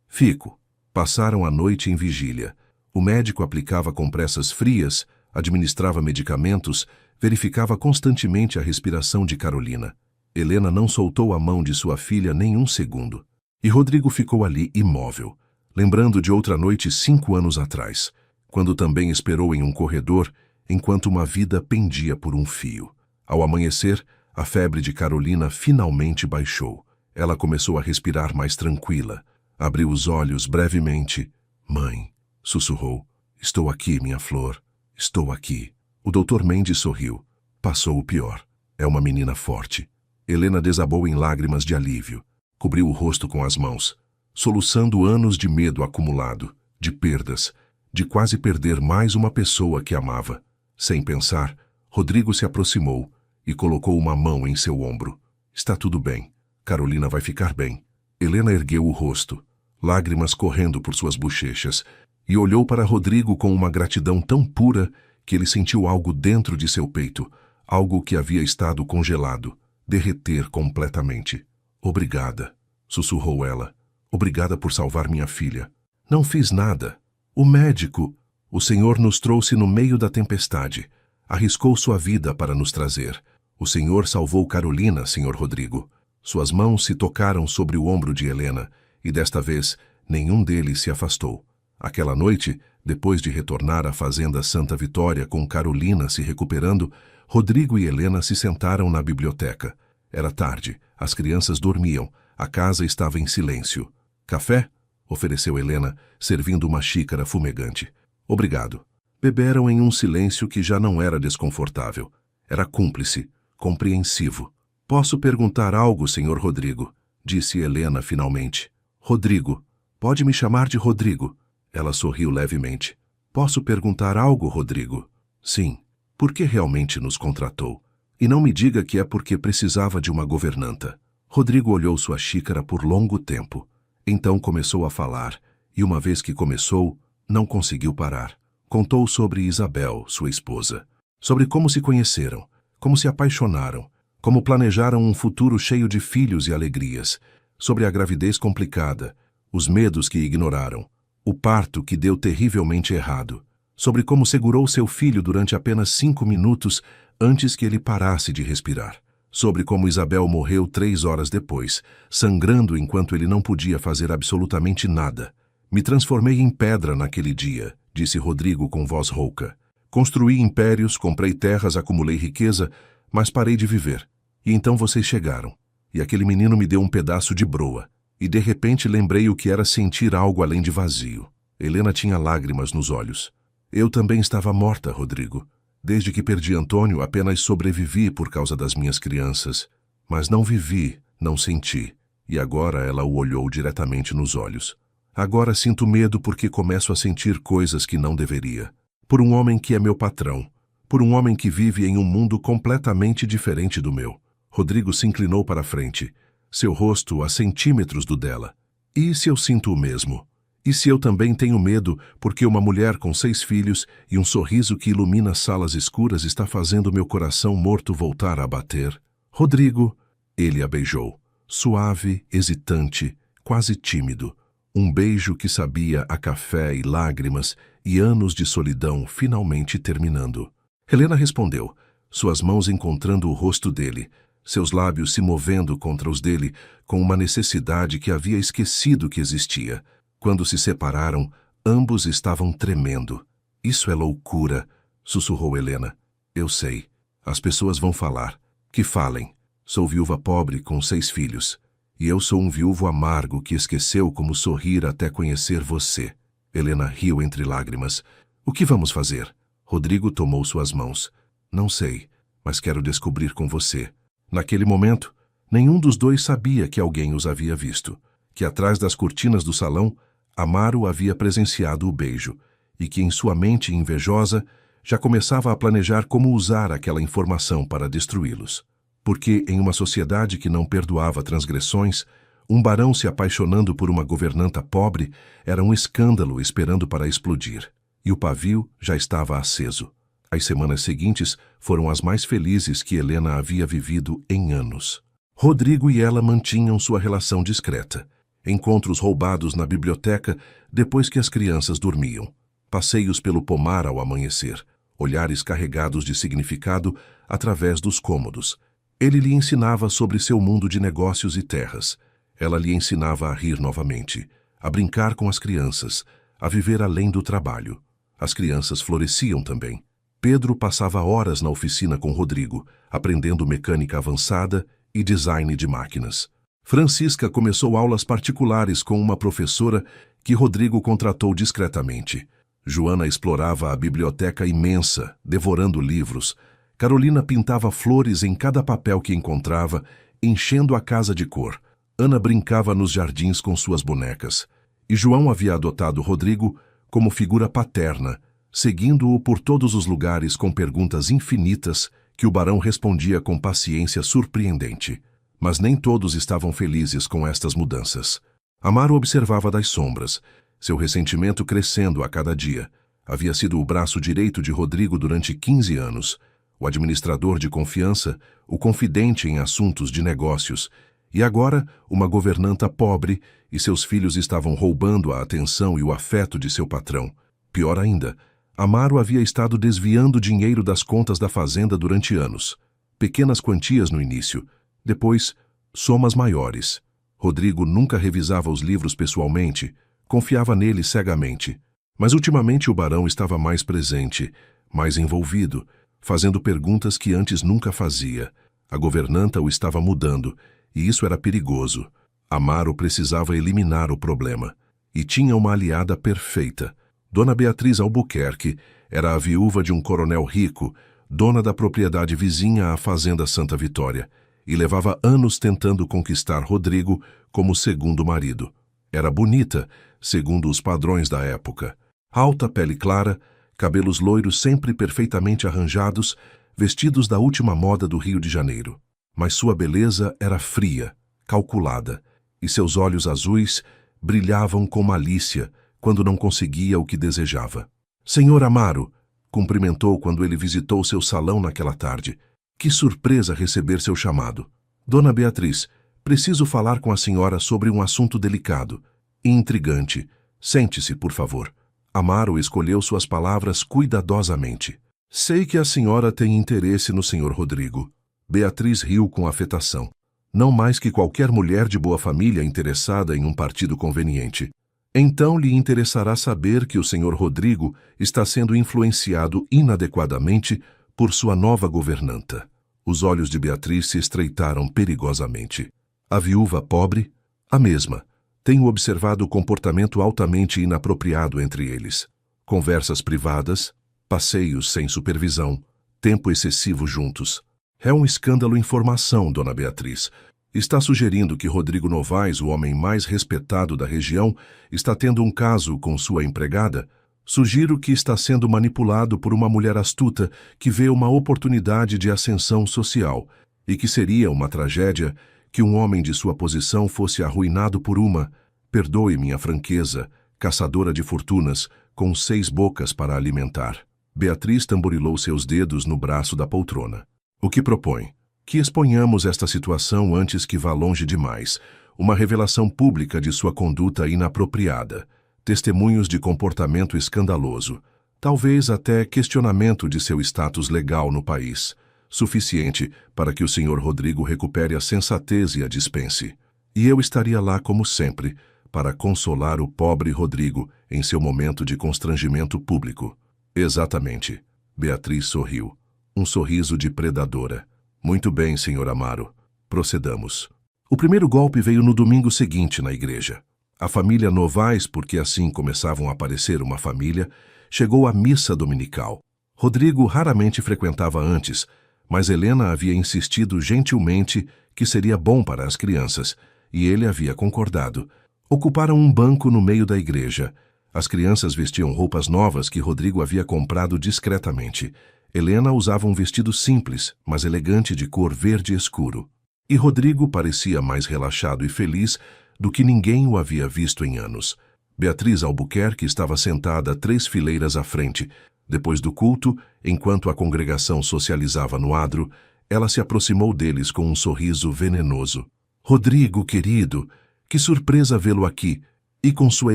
Fico. Passaram a noite em vigília. O médico aplicava compressas frias, administrava medicamentos, verificava constantemente a respiração de Carolina. Helena não soltou a mão de sua filha nem um segundo. E Rodrigo ficou ali imóvel, lembrando de outra noite 5 anos atrás, quando também esperou em um corredor, enquanto uma vida pendia por um fio. Ao amanhecer, a febre de Carolina finalmente baixou. Ela começou a respirar mais tranquila. Abriu os olhos brevemente. Mãe, sussurrou. Estou aqui, minha flor. Estou aqui. O Dr. Mendes sorriu. Passou o pior. É uma menina forte. Helena desabou em lágrimas de alívio. Cobriu o rosto com as mãos, soluçando anos de medo acumulado, de perdas, de quase perder mais uma pessoa que amava. Sem pensar, Rodrigo se aproximou e colocou uma mão em seu ombro. Está tudo bem. Carolina vai ficar bem. Helena ergueu o rosto, lágrimas correndo por suas bochechas, e olhou para Rodrigo com uma gratidão tão pura que ele sentiu algo dentro de seu peito, algo que havia estado congelado, derreter completamente. Obrigada, sussurrou ela. Obrigada por salvar minha filha. Não fiz nada. O médico... O Senhor nos trouxe no meio da tempestade. Arriscou sua vida para nos trazer. O Senhor salvou Carolina, Sr. Rodrigo. Suas mãos se tocaram sobre o ombro de Helena, e desta vez nenhum deles se afastou. Aquela noite, depois de retornar à fazenda Santa Vitória com Carolina se recuperando, Rodrigo e Helena se sentaram na biblioteca. Era tarde, as crianças dormiam, a casa estava em silêncio. Café? Ofereceu Helena, servindo uma xícara fumegante. Obrigado. Beberam em um silêncio que já não era desconfortável. Era cúmplice, compreensivo. Posso perguntar algo, Sr. Rodrigo? Disse Helena finalmente. Rodrigo. Pode me chamar de Rodrigo. Ela sorriu levemente. Posso perguntar algo, Rodrigo? Sim. Por que realmente nos contratou? E não me diga que é porque precisava de uma governanta. Rodrigo olhou sua xícara por longo tempo. Então começou a falar, e uma vez que começou, não conseguiu parar. Contou sobre Isabel, sua esposa. Sobre como se conheceram, como se apaixonaram, como planejaram um futuro cheio de filhos e alegrias. Sobre a gravidez complicada, os medos que ignoraram, o parto que deu terrivelmente errado. Sobre como segurou seu filho durante apenas 5 minutos antes que ele parasse de respirar. Sobre como Isabel morreu 3 horas depois, sangrando enquanto ele não podia fazer absolutamente nada. Me transformei em pedra naquele dia, disse Rodrigo com voz rouca. Construí impérios, comprei terras, acumulei riqueza, mas parei de viver. E então vocês chegaram. E aquele menino me deu um pedaço de broa. E de repente lembrei o que era sentir algo além de vazio. Helena tinha lágrimas nos olhos. Eu também estava morta, Rodrigo. Desde que perdi Antônio, apenas sobrevivi por causa das minhas crianças. Mas não vivi, não senti. E agora ela o olhou diretamente nos olhos. Agora sinto medo porque começo a sentir coisas que não deveria. Por um homem que é meu patrão. Por um homem que vive em um mundo completamente diferente do meu. Rodrigo se inclinou para a frente, seu rosto a centímetros do dela. E se eu sinto o mesmo? E se eu também tenho medo porque uma mulher com 6 filhos e um sorriso que ilumina salas escuras está fazendo meu coração morto voltar a bater? Rodrigo, ele a beijou. Suave, hesitante, quase tímido. Um beijo que sabia a café e lágrimas e anos de solidão finalmente terminando. Helena respondeu, suas mãos encontrando o rosto dele, seus lábios se movendo contra os dele com uma necessidade que havia esquecido que existia. Quando se separaram, ambos estavam tremendo. Isso é loucura, sussurrou Helena. Eu sei. As pessoas vão falar. Que falem. Sou viúva pobre com 6 filhos. E eu sou um viúvo amargo que esqueceu como sorrir até conhecer você. Helena riu entre lágrimas. O que vamos fazer? Rodrigo tomou suas mãos. Não sei, mas quero descobrir com você. Naquele momento, nenhum dos dois sabia que alguém os havia visto, que atrás das cortinas do salão, Amaro havia presenciado o beijo, e que em sua mente invejosa já começava a planejar como usar aquela informação para destruí-los. Porque, em uma sociedade que não perdoava transgressões, um barão se apaixonando por uma governanta pobre era um escândalo esperando para explodir, e o pavio já estava aceso. As semanas seguintes foram as mais felizes que Helena havia vivido em anos. Rodrigo e ela mantinham sua relação discreta. Encontros roubados na biblioteca depois que as crianças dormiam. Passeios pelo pomar ao amanhecer. Olhares carregados de significado através dos cômodos. Ele lhe ensinava sobre seu mundo de negócios e terras. Ela lhe ensinava a rir novamente, a brincar com as crianças, a viver além do trabalho. As crianças floresciam também. Pedro passava horas na oficina com Rodrigo, aprendendo mecânica avançada e design de máquinas. Francisca começou aulas particulares com uma professora que Rodrigo contratou discretamente. Joana explorava a biblioteca imensa, devorando livros. Carolina pintava flores em cada papel que encontrava, enchendo a casa de cor. Ana brincava nos jardins com suas bonecas. E João havia adotado Rodrigo como figura paterna, seguindo-o por todos os lugares com perguntas infinitas que o barão respondia com paciência surpreendente. Mas nem todos estavam felizes com estas mudanças. Amaro observava das sombras, seu ressentimento crescendo a cada dia. Havia sido o braço direito de Rodrigo durante 15 anos, o administrador de confiança, o confidente em assuntos de negócios, e agora uma governanta pobre e seus filhos estavam roubando a atenção e o afeto de seu patrão. Pior ainda, Amaro havia estado desviando dinheiro das contas da fazenda durante anos. Pequenas quantias no início, depois somas maiores. Rodrigo nunca revisava os livros pessoalmente, confiava nele cegamente. Mas ultimamente o barão estava mais presente, mais envolvido, fazendo perguntas que antes nunca fazia. A governanta o estava mudando, e isso era perigoso. Amaro precisava eliminar o problema. E tinha uma aliada perfeita. Dona Beatriz Albuquerque era a viúva de um coronel rico, dona da propriedade vizinha à Fazenda Santa Vitória, e levava anos tentando conquistar Rodrigo como segundo marido. Era bonita, segundo os padrões da época. Alta pele clara, cabelos loiros sempre perfeitamente arranjados, vestidos da última moda do Rio de Janeiro. Mas sua beleza era fria, calculada, e seus olhos azuis brilhavam com malícia quando não conseguia o que desejava. Senhor Amaro, cumprimentou quando ele visitou seu salão naquela tarde. Que surpresa receber seu chamado. Dona Beatriz, preciso falar com a senhora sobre um assunto delicado e intrigante. Sente-se, por favor. Amaro escolheu suas palavras cuidadosamente. Sei que a senhora tem interesse no senhor Rodrigo. Beatriz riu com afetação. Não mais que qualquer mulher de boa família interessada em um partido conveniente. Então lhe interessará saber que o senhor Rodrigo está sendo influenciado inadequadamente por sua nova governanta. Os olhos de Beatriz se estreitaram perigosamente. A viúva pobre? A mesma. Tenho observado o comportamento altamente inapropriado entre eles. Conversas privadas, passeios sem supervisão, tempo excessivo juntos. É um escândalo em formação, dona Beatriz. Está sugerindo que Rodrigo Novaes, o homem mais respeitado da região, está tendo um caso com sua empregada? Sugiro que está sendo manipulado por uma mulher astuta que vê uma oportunidade de ascensão social e que seria uma tragédia que um homem de sua posição fosse arruinado por uma, perdoe minha franqueza, caçadora de fortunas, com 6 bocas para alimentar. Beatriz tamborilou seus dedos no braço da poltrona. O que propõe? Que exponhamos esta situação antes que vá longe demais, uma revelação pública de sua conduta inapropriada, testemunhos de comportamento escandaloso, talvez até questionamento de seu status legal no país, suficiente para que o senhor Rodrigo recupere a sensatez e a dispense. E eu estaria lá como sempre, para consolar o pobre Rodrigo em seu momento de constrangimento público. Exatamente. Beatriz sorriu. Um sorriso de predadora. Muito bem, senhor Amaro. Procedamos. O primeiro golpe veio no domingo seguinte na igreja. A família Novaes, porque assim começavam a aparecer uma família, chegou à missa dominical. Rodrigo raramente frequentava antes, Mas Helena havia insistido gentilmente que seria bom para as crianças, e ele havia concordado. Ocuparam um banco no meio da igreja. As crianças vestiam roupas novas que Rodrigo havia comprado discretamente. Helena usava um vestido simples, mas elegante de cor verde escuro. E Rodrigo parecia mais relaxado e feliz do que ninguém o havia visto em anos. Beatriz Albuquerque estava sentada 3 fileiras à frente. Depois do culto, enquanto a congregação socializava no adro, ela se aproximou deles com um sorriso venenoso. Rodrigo, querido, que surpresa vê-lo aqui, e com sua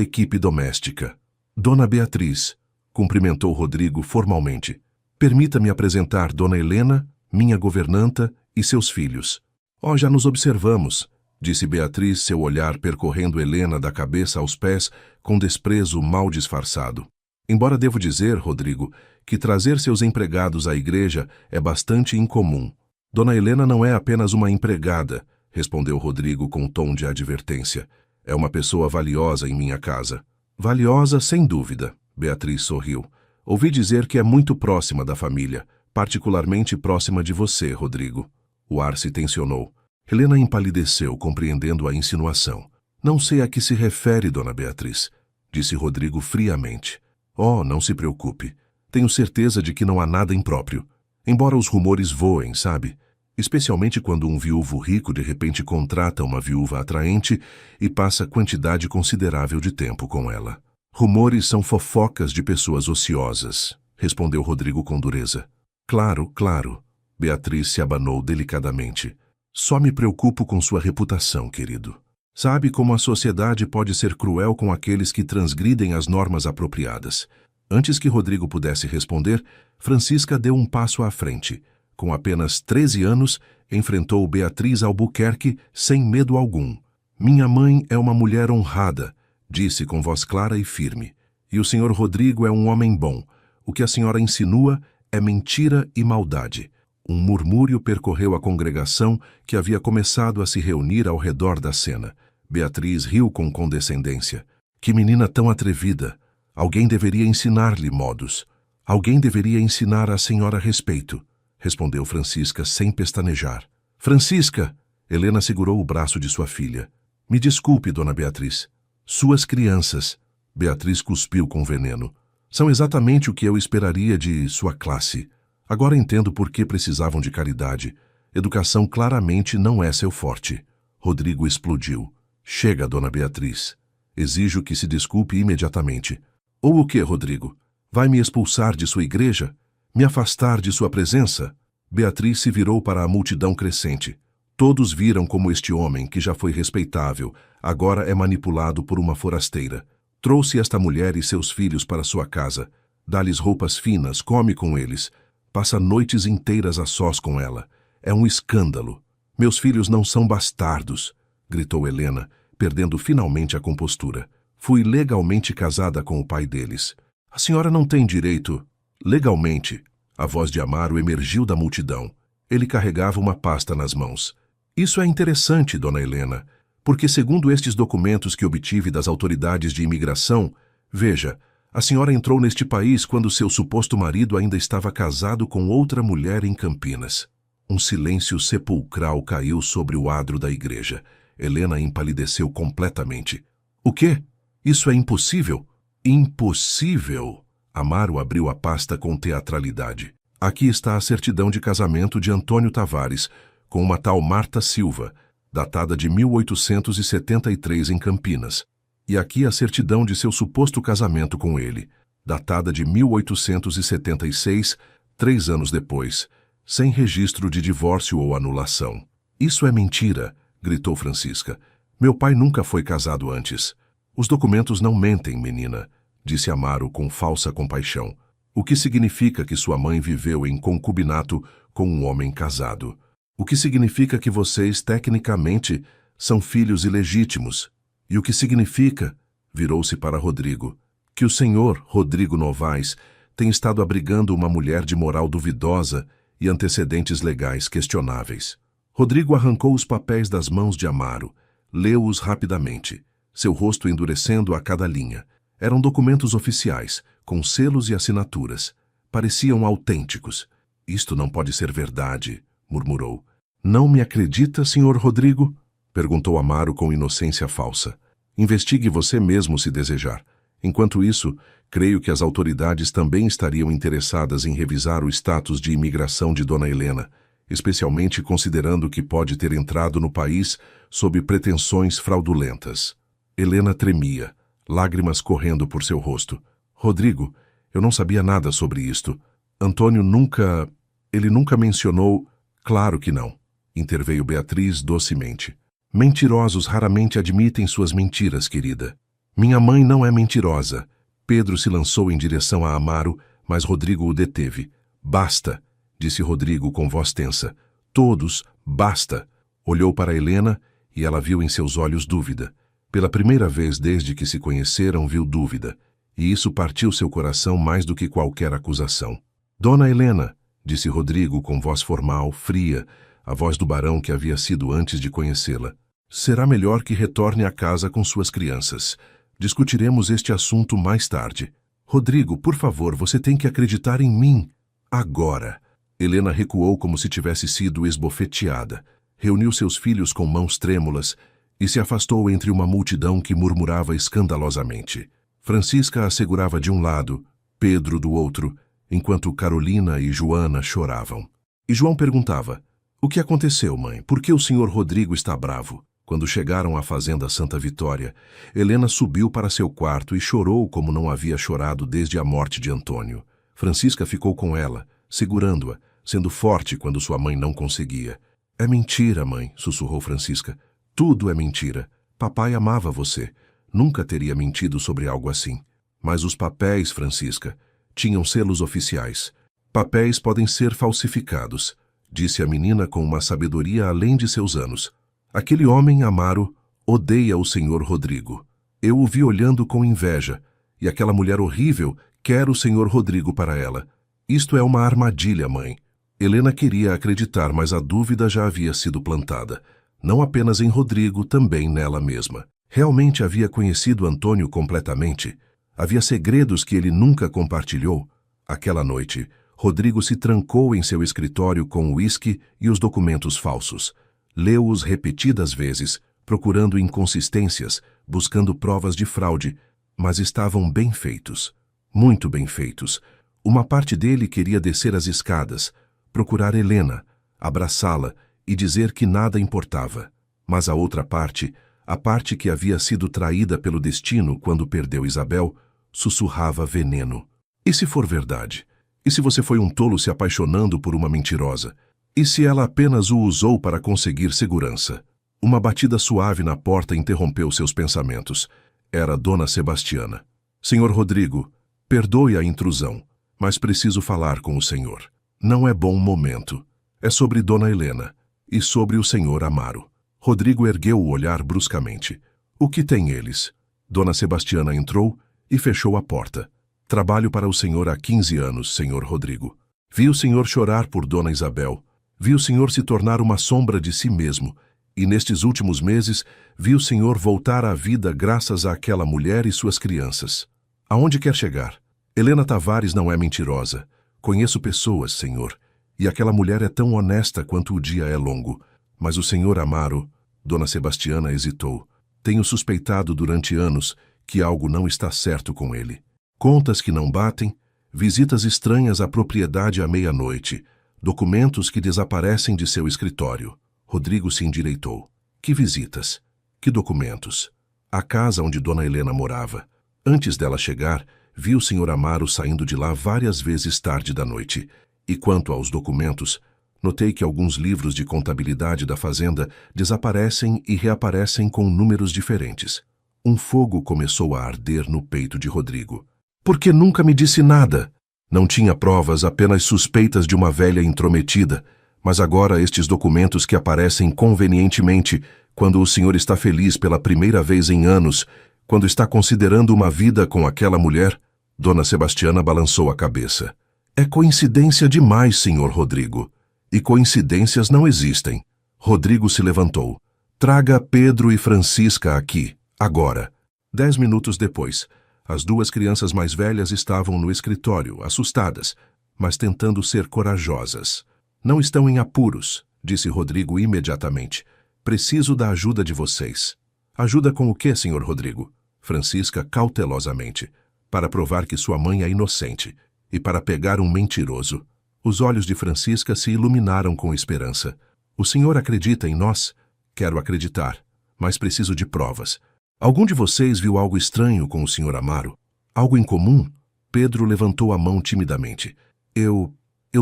equipe doméstica. Dona Beatriz, cumprimentou Rodrigo formalmente. Permita-me apresentar Dona Helena, minha governanta, e seus filhos. Oh, já nos observamos, disse Beatriz, seu olhar percorrendo Helena da cabeça aos pés com desprezo mal disfarçado. Embora devo dizer, Rodrigo, que trazer seus empregados à igreja é bastante incomum. Dona Helena não é apenas uma empregada, respondeu Rodrigo com tom de advertência. É uma pessoa valiosa em minha casa. Valiosa, sem dúvida, Beatriz sorriu. Ouvi dizer que é muito próxima da família, particularmente próxima de você, Rodrigo. O ar se tensionou. Helena empalideceu, compreendendo a insinuação. Não sei a que se refere, Dona Beatriz, disse Rodrigo friamente. Oh, não se preocupe. Tenho certeza de que não há nada impróprio. Embora os rumores voem, sabe? Especialmente quando um viúvo rico de repente contrata uma viúva atraente e passa quantidade considerável de tempo com ela. Rumores são fofocas de pessoas ociosas, respondeu Rodrigo com dureza. Claro, claro. Beatriz se abanou delicadamente. Só me preocupo com sua reputação, querido. Sabe como a sociedade pode ser cruel com aqueles que transgridem as normas apropriadas. Antes que Rodrigo pudesse responder, Francisca deu um passo à frente. Com apenas 13 anos, enfrentou Beatriz Albuquerque sem medo algum. Minha mãe é uma mulher honrada, disse com voz clara e firme. E o senhor Rodrigo é um homem bom. O que a senhora insinua é mentira e maldade. Um murmúrio percorreu a congregação que havia começado a se reunir ao redor da cena. Beatriz riu com condescendência. Que menina tão atrevida! Alguém deveria ensinar-lhe modos. Alguém deveria ensinar à senhora respeito, respondeu Francisca sem pestanejar. Francisca! Helena segurou o braço de sua filha. Me desculpe, Dona Beatriz. Suas crianças, Beatriz cuspiu com veneno, são exatamente o que eu esperaria de sua classe. Agora entendo por que precisavam de caridade. Educação claramente não é seu forte. Rodrigo explodiu. Chega, Dona Beatriz. Exijo que se desculpe imediatamente. Ou o que, Rodrigo? Vai me expulsar de sua igreja? Me afastar de sua presença? Beatriz se virou para a multidão crescente. Todos viram como este homem, que já foi respeitável, agora é manipulado por uma forasteira. Trouxe esta mulher e seus filhos para sua casa. Dá-lhes roupas finas, come com eles. Passa noites inteiras a sós com ela. É um escândalo. Meus filhos não são bastardos, gritou Helena, perdendo finalmente a compostura. Fui legalmente casada com o pai deles. A senhora não tem direito. Legalmente. A voz de Amaro emergiu da multidão. Ele carregava uma pasta nas mãos. Isso é interessante, Dona Helena, porque segundo estes documentos que obtive das autoridades de imigração, veja, a senhora entrou neste país quando seu suposto marido ainda estava casado com outra mulher em Campinas. Um silêncio sepulcral caiu sobre o adro da igreja. Helena empalideceu completamente. O quê? Isso é impossível? Impossível! Amaro abriu a pasta com teatralidade. Aqui está a certidão de casamento de Antônio Tavares com uma tal Marta Silva, datada de 1873 em Campinas. E aqui a certidão de seu suposto casamento com ele, datada de 1876, 3 anos depois, sem registro de divórcio ou anulação. Isso é mentira, gritou Francisca. Meu pai nunca foi casado antes. Os documentos não mentem, menina, disse Amaro com falsa compaixão. O que significa que sua mãe viveu em concubinato com um homem casado? O que significa que vocês, tecnicamente, são filhos ilegítimos? E o que significa, virou-se para Rodrigo, que o senhor, Rodrigo Novaes, tem estado abrigando uma mulher de moral duvidosa e antecedentes legais questionáveis. Rodrigo arrancou os papéis das mãos de Amaro, leu-os rapidamente, seu rosto endurecendo a cada linha. Eram documentos oficiais, com selos e assinaturas. Pareciam autênticos. Isto não pode ser verdade, murmurou. Não me acredita, Sr. Rodrigo? Perguntou Amaro com inocência falsa. Investigue você mesmo se desejar. Enquanto isso, creio que as autoridades também estariam interessadas em revisar o status de imigração de Dona Helena, especialmente considerando que pode ter entrado no país sob pretensões fraudulentas. Helena tremia, lágrimas correndo por seu rosto. Rodrigo, eu não sabia nada sobre isto. Antônio nunca... Ele nunca mencionou... Claro que não, interveio Beatriz docemente. Mentirosos raramente admitem suas mentiras, querida. Minha mãe não é mentirosa. Pedro se lançou em direção a Amaro, mas Rodrigo o deteve. Basta, disse Rodrigo com voz tensa. Todos, basta. Olhou para Helena e ela viu em seus olhos dúvida. Pela primeira vez desde que se conheceram, viu dúvida. E isso partiu seu coração mais do que qualquer acusação. Dona Helena, disse Rodrigo com voz formal, fria, a voz do barão que havia sido antes de conhecê-la. Será melhor que retorne à casa com suas crianças. Discutiremos este assunto mais tarde. Rodrigo, por favor, você tem que acreditar em mim. Agora. Helena recuou como se tivesse sido esbofeteada. Reuniu seus filhos com mãos trêmulas e se afastou entre uma multidão que murmurava escandalosamente. Francisca a segurava de um lado, Pedro do outro, enquanto Carolina e Joana choravam. E João perguntava, o que aconteceu, mãe? Por que o senhor Rodrigo está bravo? Quando chegaram à fazenda Santa Vitória, Helena subiu para seu quarto e chorou como não havia chorado desde a morte de Antônio. Francisca ficou com ela, segurando-a, sendo forte quando sua mãe não conseguia. É mentira, mãe, sussurrou Francisca. Tudo é mentira. Papai amava você. Nunca teria mentido sobre algo assim. Mas os papéis, Francisca, tinham selos oficiais. Papéis podem ser falsificados, disse a menina com uma sabedoria além de seus anos. Aquele homem, Amaro, odeia o senhor Rodrigo. Eu o vi olhando com inveja, e aquela mulher horrível quer o senhor Rodrigo para ela. Isto é uma armadilha, mãe. Helena queria acreditar, mas a dúvida já havia sido plantada. Não apenas em Rodrigo, também nela mesma. Realmente havia conhecido Antônio completamente? Havia segredos que ele nunca compartilhou? Aquela noite, Rodrigo se trancou em seu escritório com o uísque e os documentos falsos. Leu-os repetidas vezes, procurando inconsistências, buscando provas de fraude, mas estavam bem feitos. Muito bem feitos. Uma parte dele queria descer as escadas, procurar Helena, abraçá-la e dizer que nada importava. Mas a outra parte, a parte que havia sido traída pelo destino quando perdeu Isabel, sussurrava veneno. E se for verdade? E se você foi um tolo se apaixonando por uma mentirosa? E se ela apenas o usou para conseguir segurança? Uma batida suave na porta interrompeu seus pensamentos. Era Dona Sebastiana. Senhor Rodrigo, perdoe a intrusão, mas preciso falar com o senhor. Não é bom momento. É sobre Dona Helena e sobre o senhor Amaro. Rodrigo ergueu o olhar bruscamente. O que tem eles? Dona Sebastiana entrou e fechou a porta. Trabalho para o senhor há 15 anos, senhor Rodrigo. Vi o senhor chorar por Dona Isabel. Vi o senhor se tornar uma sombra de si mesmo. E nestes últimos meses, vi o senhor voltar à vida graças àquela mulher e suas crianças. Aonde quer chegar? Helena Tavares não é mentirosa. Conheço pessoas, senhor. E aquela mulher é tão honesta quanto o dia é longo. Mas o senhor Amaro... Dona Sebastiana hesitou. Tenho suspeitado durante anos que algo não está certo com ele. Contas que não batem, visitas estranhas à propriedade à meia-noite, documentos que desaparecem de seu escritório. Rodrigo se endireitou. Que visitas? Que documentos? A casa onde Dona Helena morava. Antes dela chegar, vi o senhor Amaro saindo de lá várias vezes tarde da noite. E quanto aos documentos, notei que alguns livros de contabilidade da fazenda desaparecem e reaparecem com números diferentes. Um fogo começou a arder no peito de Rodrigo. Por que nunca me disse nada? Não tinha provas, apenas suspeitas de uma velha intrometida. Mas agora estes documentos que aparecem convenientemente, quando o senhor está feliz pela primeira vez em anos, quando está considerando uma vida com aquela mulher? Dona Sebastiana balançou a cabeça. É coincidência demais, senhor Rodrigo. E coincidências não existem. Rodrigo se levantou. Traga Pedro e Francisca aqui, agora. 10 minutos depois, as duas crianças mais velhas estavam no escritório, assustadas. mas tentando ser corajosas. Não estão em apuros, disse Rodrigo imediatamente. Preciso da ajuda de vocês. Ajuda com o quê, senhor Rodrigo? Francisca cautelosamente. Para provar que sua mãe é inocente e para pegar um mentiroso. Os olhos de Francisca se iluminaram com esperança. O senhor acredita em nós? Quero acreditar, mas preciso de provas. Algum de vocês viu algo estranho com o senhor Amaro? Algo em comum? Pedro levantou a mão timidamente. Eu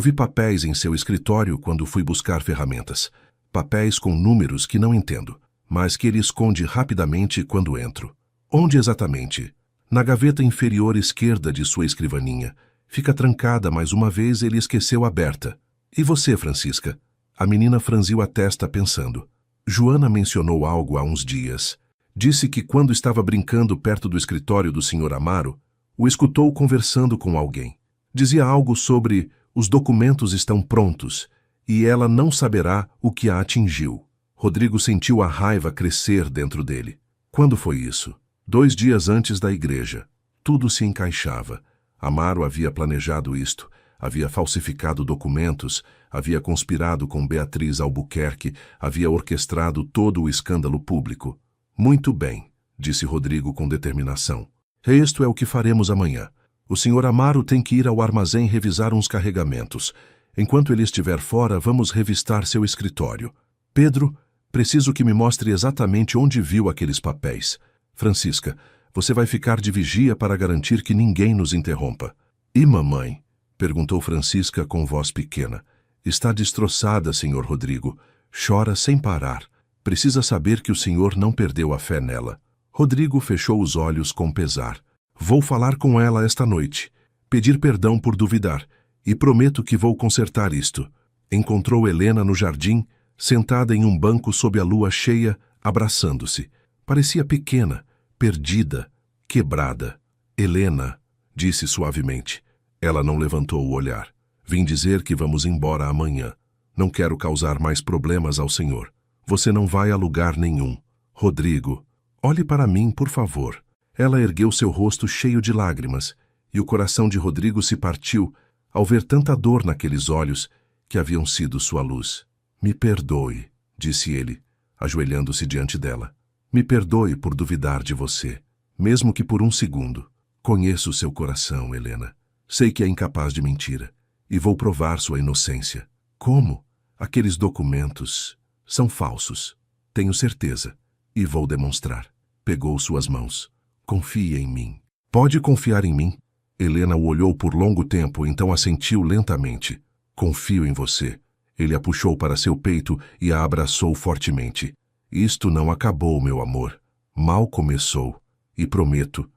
vi papéis em seu escritório quando fui buscar ferramentas. Papéis com números que não entendo, mas que ele esconde rapidamente quando entro. Onde exatamente? Na gaveta inferior esquerda de sua escrivaninha. Fica trancada, mas uma vez ele esqueceu aberta. E você, Francisca? A menina franziu a testa pensando. Joana mencionou algo há uns dias. Disse que quando estava brincando perto do escritório do Sr. Amaro, o escutou conversando com alguém. Dizia algo sobre os documentos estão prontos e ela não saberá o que a atingiu. Rodrigo sentiu a raiva crescer dentro dele. Quando foi isso? 2 dias antes da igreja. Tudo se encaixava. Amaro havia planejado isto, havia falsificado documentos, havia conspirado com Beatriz Albuquerque, havia orquestrado todo o escândalo público. Muito bem, disse Rodrigo com determinação. Isto é o que faremos amanhã. O senhor Amaro tem que ir ao armazém revisar uns carregamentos. Enquanto ele estiver fora, vamos revistar seu escritório. Pedro, preciso que me mostre exatamente onde viu aqueles papéis. Francisca, você vai ficar de vigia para garantir que ninguém nos interrompa. E mamãe? Perguntou Francisca com voz pequena. Está destroçada, senhor Rodrigo. Chora sem parar. Precisa saber que o senhor não perdeu a fé nela. Rodrigo fechou os olhos com pesar. Vou falar com ela esta noite. Pedir perdão por duvidar. E prometo que vou consertar isto. Encontrou Helena no jardim, sentada em um banco sob a lua cheia, abraçando-se. Parecia pequena, perdida, quebrada. Helena, disse suavemente. Ela não levantou o olhar. Vim dizer que vamos embora amanhã. Não quero causar mais problemas ao senhor. Você não vai a lugar nenhum. Rodrigo, olhe para mim, por favor. Ela ergueu seu rosto cheio de lágrimas, e o coração de Rodrigo se partiu ao ver tanta dor naqueles olhos que haviam sido sua luz. Me perdoe, disse ele, ajoelhando-se diante dela. Me perdoe por duvidar de você, mesmo que por um segundo. Conheço seu coração, Helena. Sei que é incapaz de mentira, e vou provar sua inocência. Como? Aqueles documentos são falsos. Tenho certeza, e vou demonstrar. Pegou suas mãos. Confie em mim. Pode confiar em mim? Helena o olhou por longo tempo, então assentiu lentamente. Confio em você. Ele a puxou para seu peito e a abraçou fortemente. Isto não acabou, meu amor. Mal começou. E prometo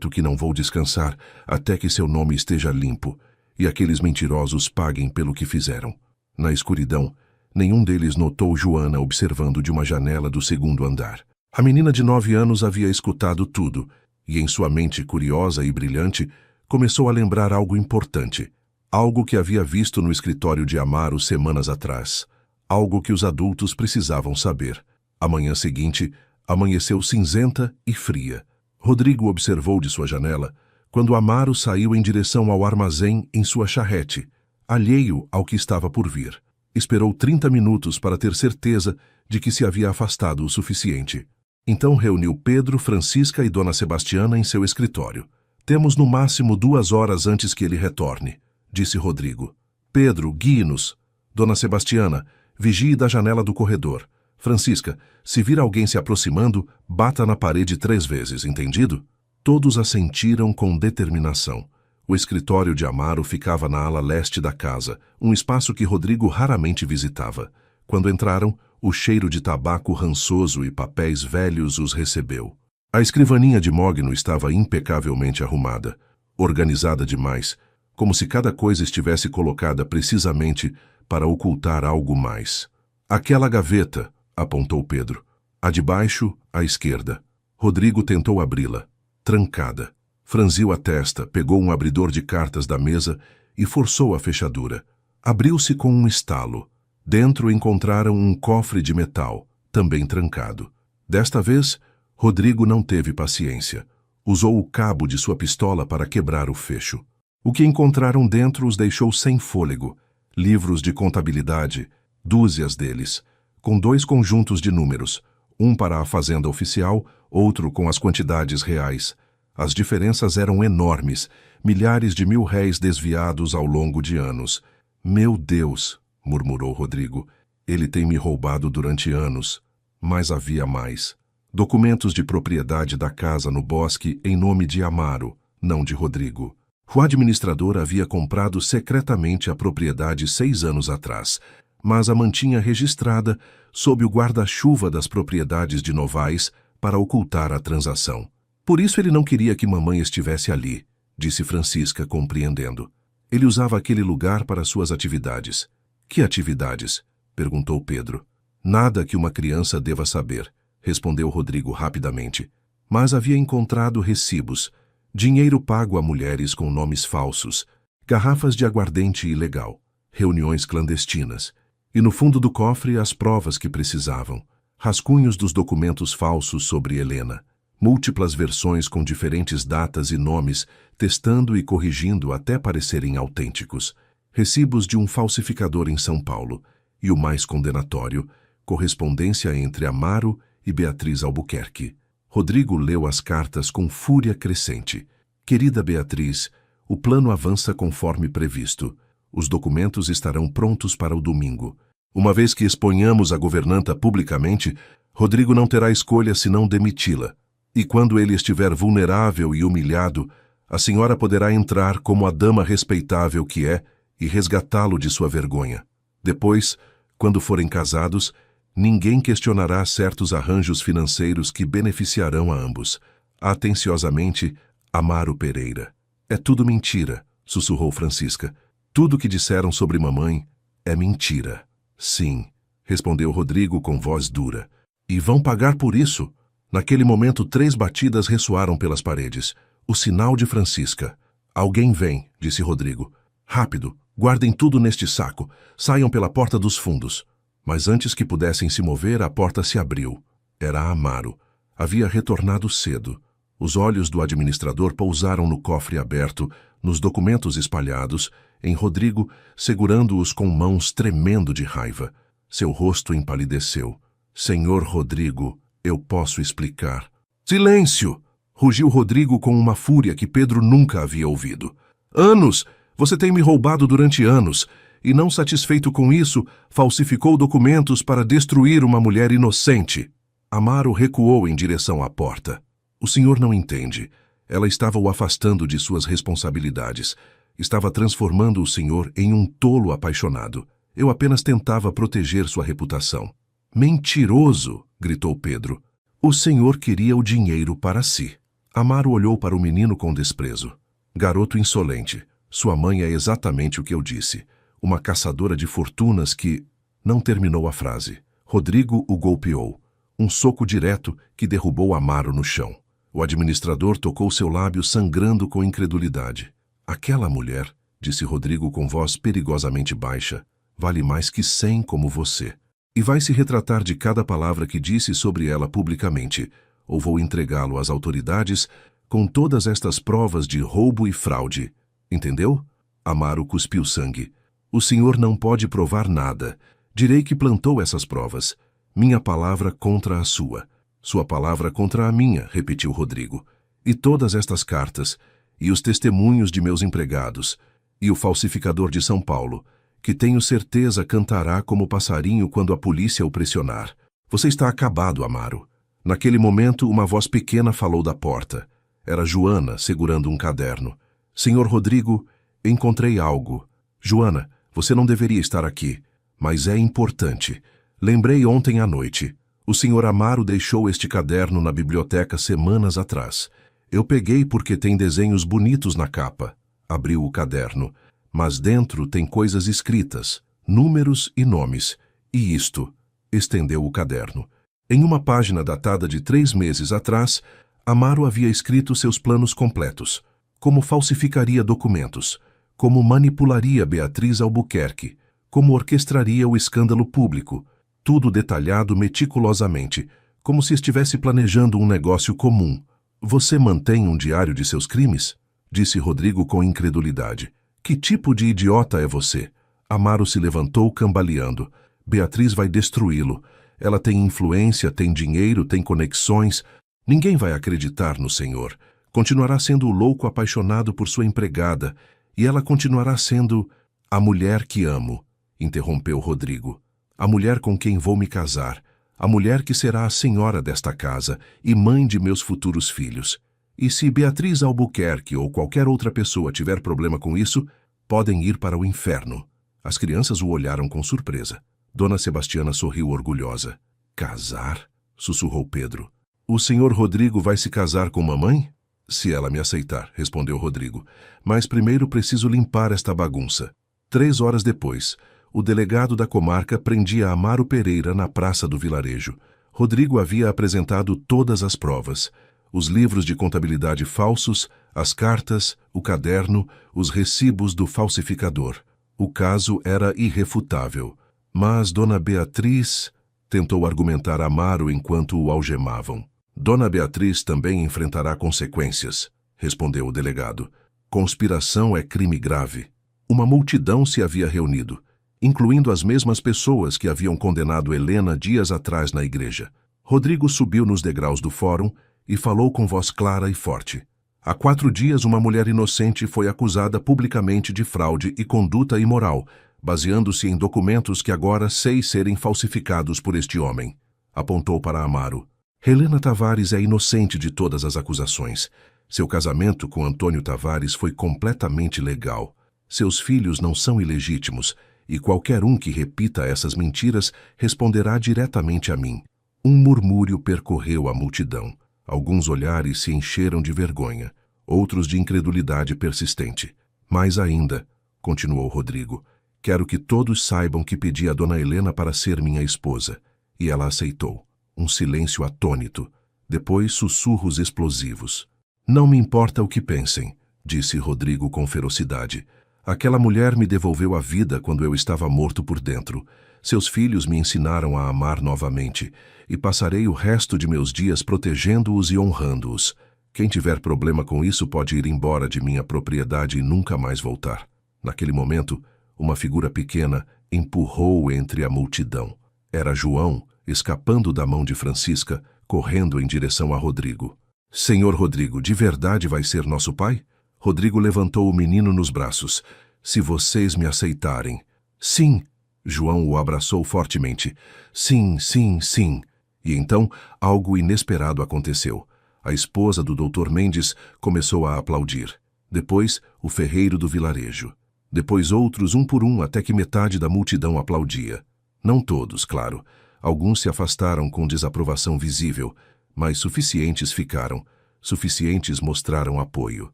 que não vou descansar até que seu nome esteja limpo e aqueles mentirosos paguem pelo que fizeram. Na escuridão, nenhum deles notou Joana observando de uma janela do 2º andar. A menina de 9 anos havia escutado tudo e, em sua mente curiosa e brilhante, começou a lembrar algo importante. Algo que havia visto no escritório de Amaro semanas atrás. Algo que os adultos precisavam saber. A manhã seguinte, amanheceu cinzenta e fria. Rodrigo observou de sua janela quando Amaro saiu em direção ao armazém em sua charrete, alheio ao que estava por vir. Esperou 30 minutos para ter certeza de que se havia afastado o suficiente. Então reuniu Pedro, Francisca e Dona Sebastiana em seu escritório. Temos no máximo 2 horas antes que ele retorne, disse Rodrigo. Pedro, guie-nos. Dona Sebastiana, vigie da janela do corredor. Francisca, se vir alguém se aproximando, bata na parede 3 vezes, entendido? Todos assentiram com determinação. O escritório de Amaro ficava na ala leste da casa, um espaço que Rodrigo raramente visitava. Quando entraram, o cheiro de tabaco rançoso e papéis velhos os recebeu. A escrivaninha de Mogno estava impecavelmente arrumada, organizada demais, como se cada coisa estivesse colocada precisamente para ocultar algo mais. Aquela gaveta, apontou Pedro. A de baixo, à esquerda. Rodrigo tentou abri-la. Trancada. Franziu a testa, pegou um abridor de cartas da mesa e forçou a fechadura. Abriu-se com um estalo. Dentro encontraram um cofre de metal, também trancado. Desta vez, Rodrigo não teve paciência. Usou o cabo de sua pistola para quebrar o fecho. O que encontraram dentro os deixou sem fôlego. Livros de contabilidade, dúzias deles, com 2 conjuntos de números, um para a fazenda oficial, outro com as quantidades reais. As diferenças eram enormes, milhares de mil-réis desviados ao longo de anos. Meu Deus, murmurou Rodrigo, ele tem me roubado durante anos. Mas havia mais. Documentos de propriedade da casa no bosque em nome de Amaro, não de Rodrigo. O administrador havia comprado secretamente a propriedade 6 anos atrás, mas a mantinha registrada sob o guarda-chuva das propriedades de Novais para ocultar a transação. Por isso ele não queria que mamãe estivesse ali, disse Francisca, compreendendo. Ele usava aquele lugar para suas atividades. Que atividades? Perguntou Pedro. Nada que uma criança deva saber, respondeu Rodrigo rapidamente. Mas havia encontrado recibos, dinheiro pago a mulheres com nomes falsos, garrafas de aguardente ilegal, reuniões clandestinas, e no fundo do cofre as provas que precisavam, rascunhos dos documentos falsos sobre Helena, múltiplas versões com diferentes datas e nomes, testando e corrigindo até parecerem autênticos, recibos de um falsificador em São Paulo, e o mais condenatório, correspondência entre Amaro e Beatriz Albuquerque. Rodrigo leu as cartas com fúria crescente. Querida Beatriz, o plano avança conforme previsto. Os documentos estarão prontos para o domingo. Uma vez que exponhamos a governanta publicamente, Rodrigo não terá escolha senão demiti-la. E quando ele estiver vulnerável e humilhado, a senhora poderá entrar como a dama respeitável que é e resgatá-lo de sua vergonha. Depois, quando forem casados, ninguém questionará certos arranjos financeiros que beneficiarão a ambos. Atenciosamente, Amaro Pereira. É tudo mentira, sussurrou Francisca. Tudo que disseram sobre mamãe é mentira. Sim, respondeu Rodrigo com voz dura. E vão pagar por isso? Naquele momento 3 batidas ressoaram pelas paredes. O sinal de Francisca. Alguém vem, disse Rodrigo. Rápido, guardem tudo neste saco. Saiam pela porta dos fundos. Mas antes que pudessem se mover, a porta se abriu. Era Amaro. Havia retornado cedo. Os olhos do administrador pousaram no cofre aberto, nos documentos espalhados, em Rodrigo, segurando-os com mãos tremendo de raiva. Seu rosto empalideceu. Senhor Rodrigo, eu posso explicar. Silêncio! Rugiu Rodrigo com uma fúria que Pedro nunca havia ouvido. Anos! Você tem me roubado durante anos. E não satisfeito com isso, falsificou documentos para destruir uma mulher inocente. Amaro recuou em direção à porta. O senhor não entende. Ela estava o afastando de suas responsabilidades. Estava transformando o senhor em um tolo apaixonado. Eu apenas tentava proteger sua reputação. Mentiroso! Gritou Pedro. O senhor queria o dinheiro para si. Amaro olhou para o menino com desprezo. Garoto insolente. Sua mãe é exatamente o que eu disse. Uma caçadora de fortunas que... Não terminou a frase. Rodrigo o golpeou. Um soco direto que derrubou Amaro no chão. O administrador tocou seu lábio sangrando com incredulidade. Aquela mulher, disse Rodrigo com voz perigosamente baixa, vale mais que 100 como você. E vai se retratar de cada palavra que disse sobre ela publicamente, ou vou entregá-lo às autoridades com todas estas provas de roubo e fraude. Entendeu? Amaro cuspiu sangue. O senhor não pode provar nada. Direi que plantou essas provas. Minha palavra contra a sua. Sua palavra contra a minha, repetiu Rodrigo. E todas estas cartas, e os testemunhos de meus empregados, e o falsificador de São Paulo, que tenho certeza cantará como passarinho quando a polícia o pressionar. Você está acabado, Amaro. Naquele momento, uma voz pequena falou da porta. Era Joana, segurando um caderno. Senhor Rodrigo, encontrei algo. Joana, você não deveria estar aqui, mas é importante. Lembrei ontem à noite. O senhor Amaro deixou este caderno na biblioteca semanas atrás. Eu peguei porque tem desenhos bonitos na capa. Abriu o caderno. Mas dentro tem coisas escritas, números e nomes. E isto, estendeu o caderno. Em uma página datada de 3 meses atrás, Amaro havia escrito seus planos completos. Como falsificaria documentos, como manipularia Beatriz Albuquerque, como orquestraria o escândalo público, tudo detalhado meticulosamente, como se estivesse planejando um negócio comum. Você mantém um diário de seus crimes? disse Rodrigo com incredulidade. Que tipo de idiota é você? Amaro se levantou cambaleando. Beatriz vai destruí-lo. Ela tem influência, tem dinheiro, tem conexões. Ninguém vai acreditar no Senhor. Continuará sendo o louco apaixonado por sua empregada. E ela continuará sendo a mulher que amo, interrompeu Rodrigo. A mulher com quem vou me casar. A mulher que será a senhora desta casa e mãe de meus futuros filhos. E se Beatriz Albuquerque ou qualquer outra pessoa tiver problema com isso, podem ir para o inferno. As crianças o olharam com surpresa. Dona Sebastiana sorriu orgulhosa. Casar? Sussurrou Pedro. O senhor Rodrigo vai se casar com mamãe? Se ela me aceitar, respondeu Rodrigo. Mas primeiro preciso limpar esta bagunça. 3 horas depois, o delegado da comarca prendia Amaro Pereira na praça do vilarejo. Rodrigo havia apresentado todas as provas. Os livros de contabilidade falsos, as cartas, o caderno, os recibos do falsificador. O caso era irrefutável. Mas Dona Beatriz tentou argumentar Amaro enquanto o algemavam. Dona Beatriz também enfrentará consequências, respondeu o delegado. Conspiração é crime grave. Uma multidão se havia reunido, incluindo as mesmas pessoas que haviam condenado Helena dias atrás na igreja. Rodrigo subiu nos degraus do fórum e falou com voz clara e forte. Há 4 dias uma mulher inocente foi acusada publicamente de fraude e conduta imoral, baseando-se em documentos que agora sei serem falsificados por este homem. Apontou para Amaro. Helena Tavares é inocente de todas as acusações. Seu casamento com Antônio Tavares foi completamente legal. Seus filhos não são ilegítimos, e qualquer um que repita essas mentiras responderá diretamente a mim. Um murmúrio percorreu a multidão. Alguns olhares se encheram de vergonha, outros de incredulidade persistente. Mais ainda, continuou Rodrigo, quero que todos saibam que pedi a dona Helena para ser minha esposa, e ela aceitou. Um silêncio atônito, depois sussurros explosivos. Não me importa o que pensem, disse Rodrigo com ferocidade. Aquela mulher me devolveu a vida quando eu estava morto por dentro. Seus filhos me ensinaram a amar novamente, e passarei o resto de meus dias protegendo-os e honrando-os. Quem tiver problema com isso pode ir embora de minha propriedade e nunca mais voltar. Naquele momento, uma figura pequena empurrou entre a multidão. Era João, escapando da mão de Francisca, correndo em direção a Rodrigo. Senhor Rodrigo, de verdade vai ser nosso pai? Rodrigo levantou o menino nos braços. Se vocês me aceitarem. Sim. João o abraçou fortemente. Sim, sim, sim. E então, algo inesperado aconteceu. A esposa do Dr. Mendes começou a aplaudir. Depois, o ferreiro do vilarejo. Depois outros, um por um, até que metade da multidão aplaudia. Não todos, claro. Alguns se afastaram com desaprovação visível, mas suficientes ficaram. Suficientes mostraram apoio.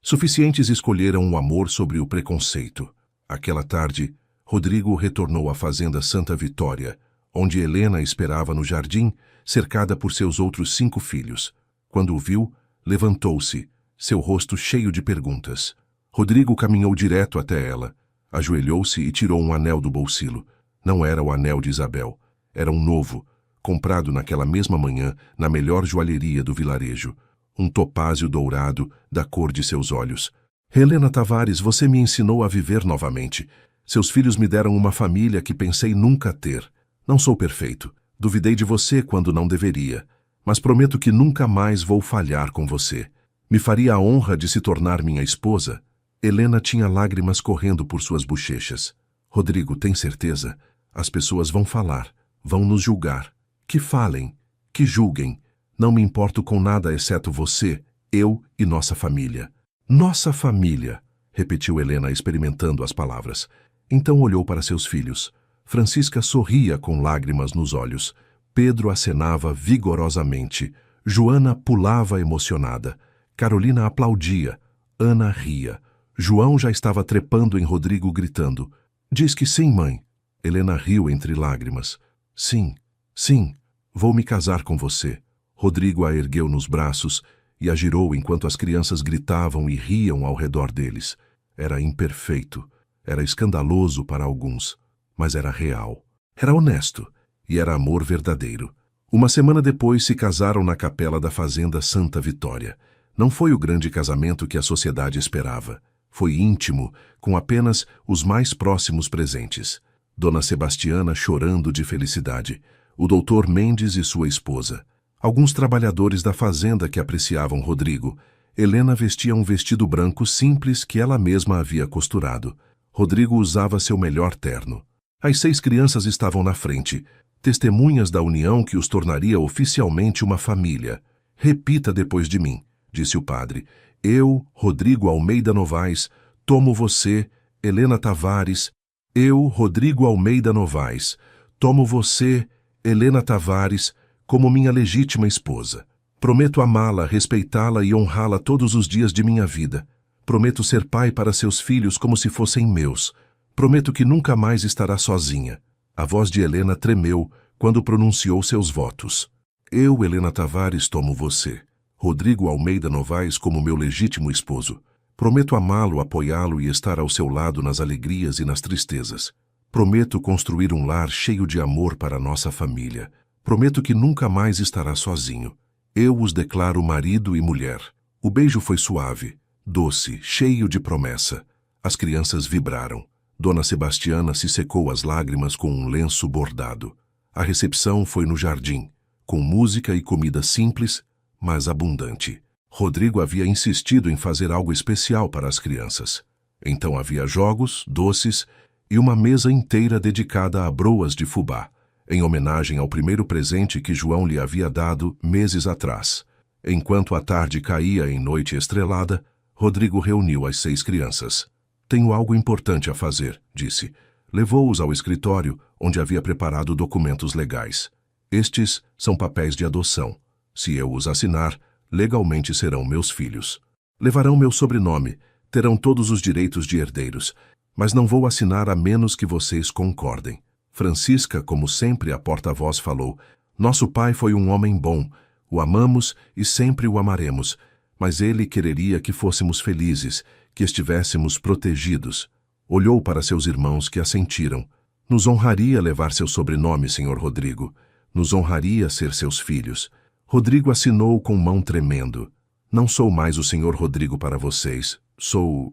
Suficientes escolheram o amor sobre o preconceito. Aquela tarde, Rodrigo retornou à fazenda Santa Vitória, onde Helena esperava no jardim, cercada por seus outros 5 filhos. Quando o viu, levantou-se, seu rosto cheio de perguntas. Rodrigo caminhou direto até ela, ajoelhou-se e tirou um anel do bolsilo. Não era o anel de Isabel. Era um novo, comprado naquela mesma manhã na melhor joalheria do vilarejo. Um topázio dourado da cor de seus olhos. Helena Tavares, você me ensinou a viver novamente. Seus filhos me deram uma família que pensei nunca ter. Não sou perfeito. Duvidei de você quando não deveria. Mas prometo que nunca mais vou falhar com você. Me faria a honra de se tornar minha esposa? Helena tinha lágrimas correndo por suas bochechas. Rodrigo, tem certeza? As pessoas vão falar. Vão nos julgar. Que falem, que julguem. Não me importo com nada exceto você, eu e nossa família. Nossa família, repetiu Helena experimentando as palavras. Então olhou para seus filhos. Francisca sorria com lágrimas nos olhos. Pedro acenava vigorosamente. Joana pulava emocionada. Carolina aplaudia. Ana ria. João já estava trepando em Rodrigo gritando. Diz que sim, mãe. Helena riu entre lágrimas. Sim, sim, vou me casar com você. Rodrigo a ergueu nos braços e a girou enquanto as crianças gritavam e riam ao redor deles. Era imperfeito, era escandaloso para alguns, mas era real. Era honesto e era amor verdadeiro. Uma semana depois se casaram na capela da fazenda Santa Vitória. Não foi o grande casamento que a sociedade esperava. Foi íntimo, com apenas os mais próximos presentes. Dona Sebastiana chorando de felicidade, o doutor Mendes e sua esposa, alguns trabalhadores da fazenda que apreciavam Rodrigo. Helena vestia um vestido branco simples que ela mesma havia costurado. Rodrigo usava seu melhor terno. As 6 crianças estavam na frente, testemunhas da união que os tornaria oficialmente uma família. Repita depois de mim, disse o padre. Eu, Rodrigo Almeida Novaes, tomo você, Helena Tavares. Eu, Rodrigo Almeida Novaes, tomo você, Helena Tavares, como minha legítima esposa. Prometo amá-la, respeitá-la e honrá-la todos os dias de minha vida. Prometo ser pai para seus filhos como se fossem meus. Prometo que nunca mais estará sozinha. A voz de Helena tremeu quando pronunciou seus votos. Eu, Helena Tavares, tomo você, Rodrigo Almeida Novaes, como meu legítimo esposo. Prometo amá-lo, apoiá-lo e estar ao seu lado nas alegrias e nas tristezas. Prometo construir um lar cheio de amor para nossa família. Prometo que nunca mais estará sozinho. Eu os declaro marido e mulher. O beijo foi suave, doce, cheio de promessa. As crianças vibraram. Dona Sebastiana se secou as lágrimas com um lenço bordado. A recepção foi no jardim, com música e comida simples, mas abundante. Rodrigo havia insistido em fazer algo especial para as crianças. Então havia jogos, doces e uma mesa inteira dedicada a broas de fubá, em homenagem ao primeiro presente que João lhe havia dado meses atrás. Enquanto a tarde caía em noite estrelada, Rodrigo reuniu as 6 crianças. Tenho algo importante a fazer, disse. Levou-os ao escritório, onde havia preparado documentos legais. Estes são papéis de adoção. Se eu os assinar, legalmente serão meus filhos. Levarão meu sobrenome, terão todos os direitos de herdeiros, mas não vou assinar a menos que vocês concordem. Francisca, como sempre, a porta-voz falou. Nosso pai foi um homem bom, o amamos e sempre o amaremos, mas ele quereria que fôssemos felizes, que estivéssemos protegidos. Olhou para seus irmãos que assentiram. Nos honraria levar seu sobrenome, senhor Rodrigo. Nos honraria ser seus filhos. Rodrigo assinou com mão tremendo. Não sou mais o senhor Rodrigo para vocês. Sou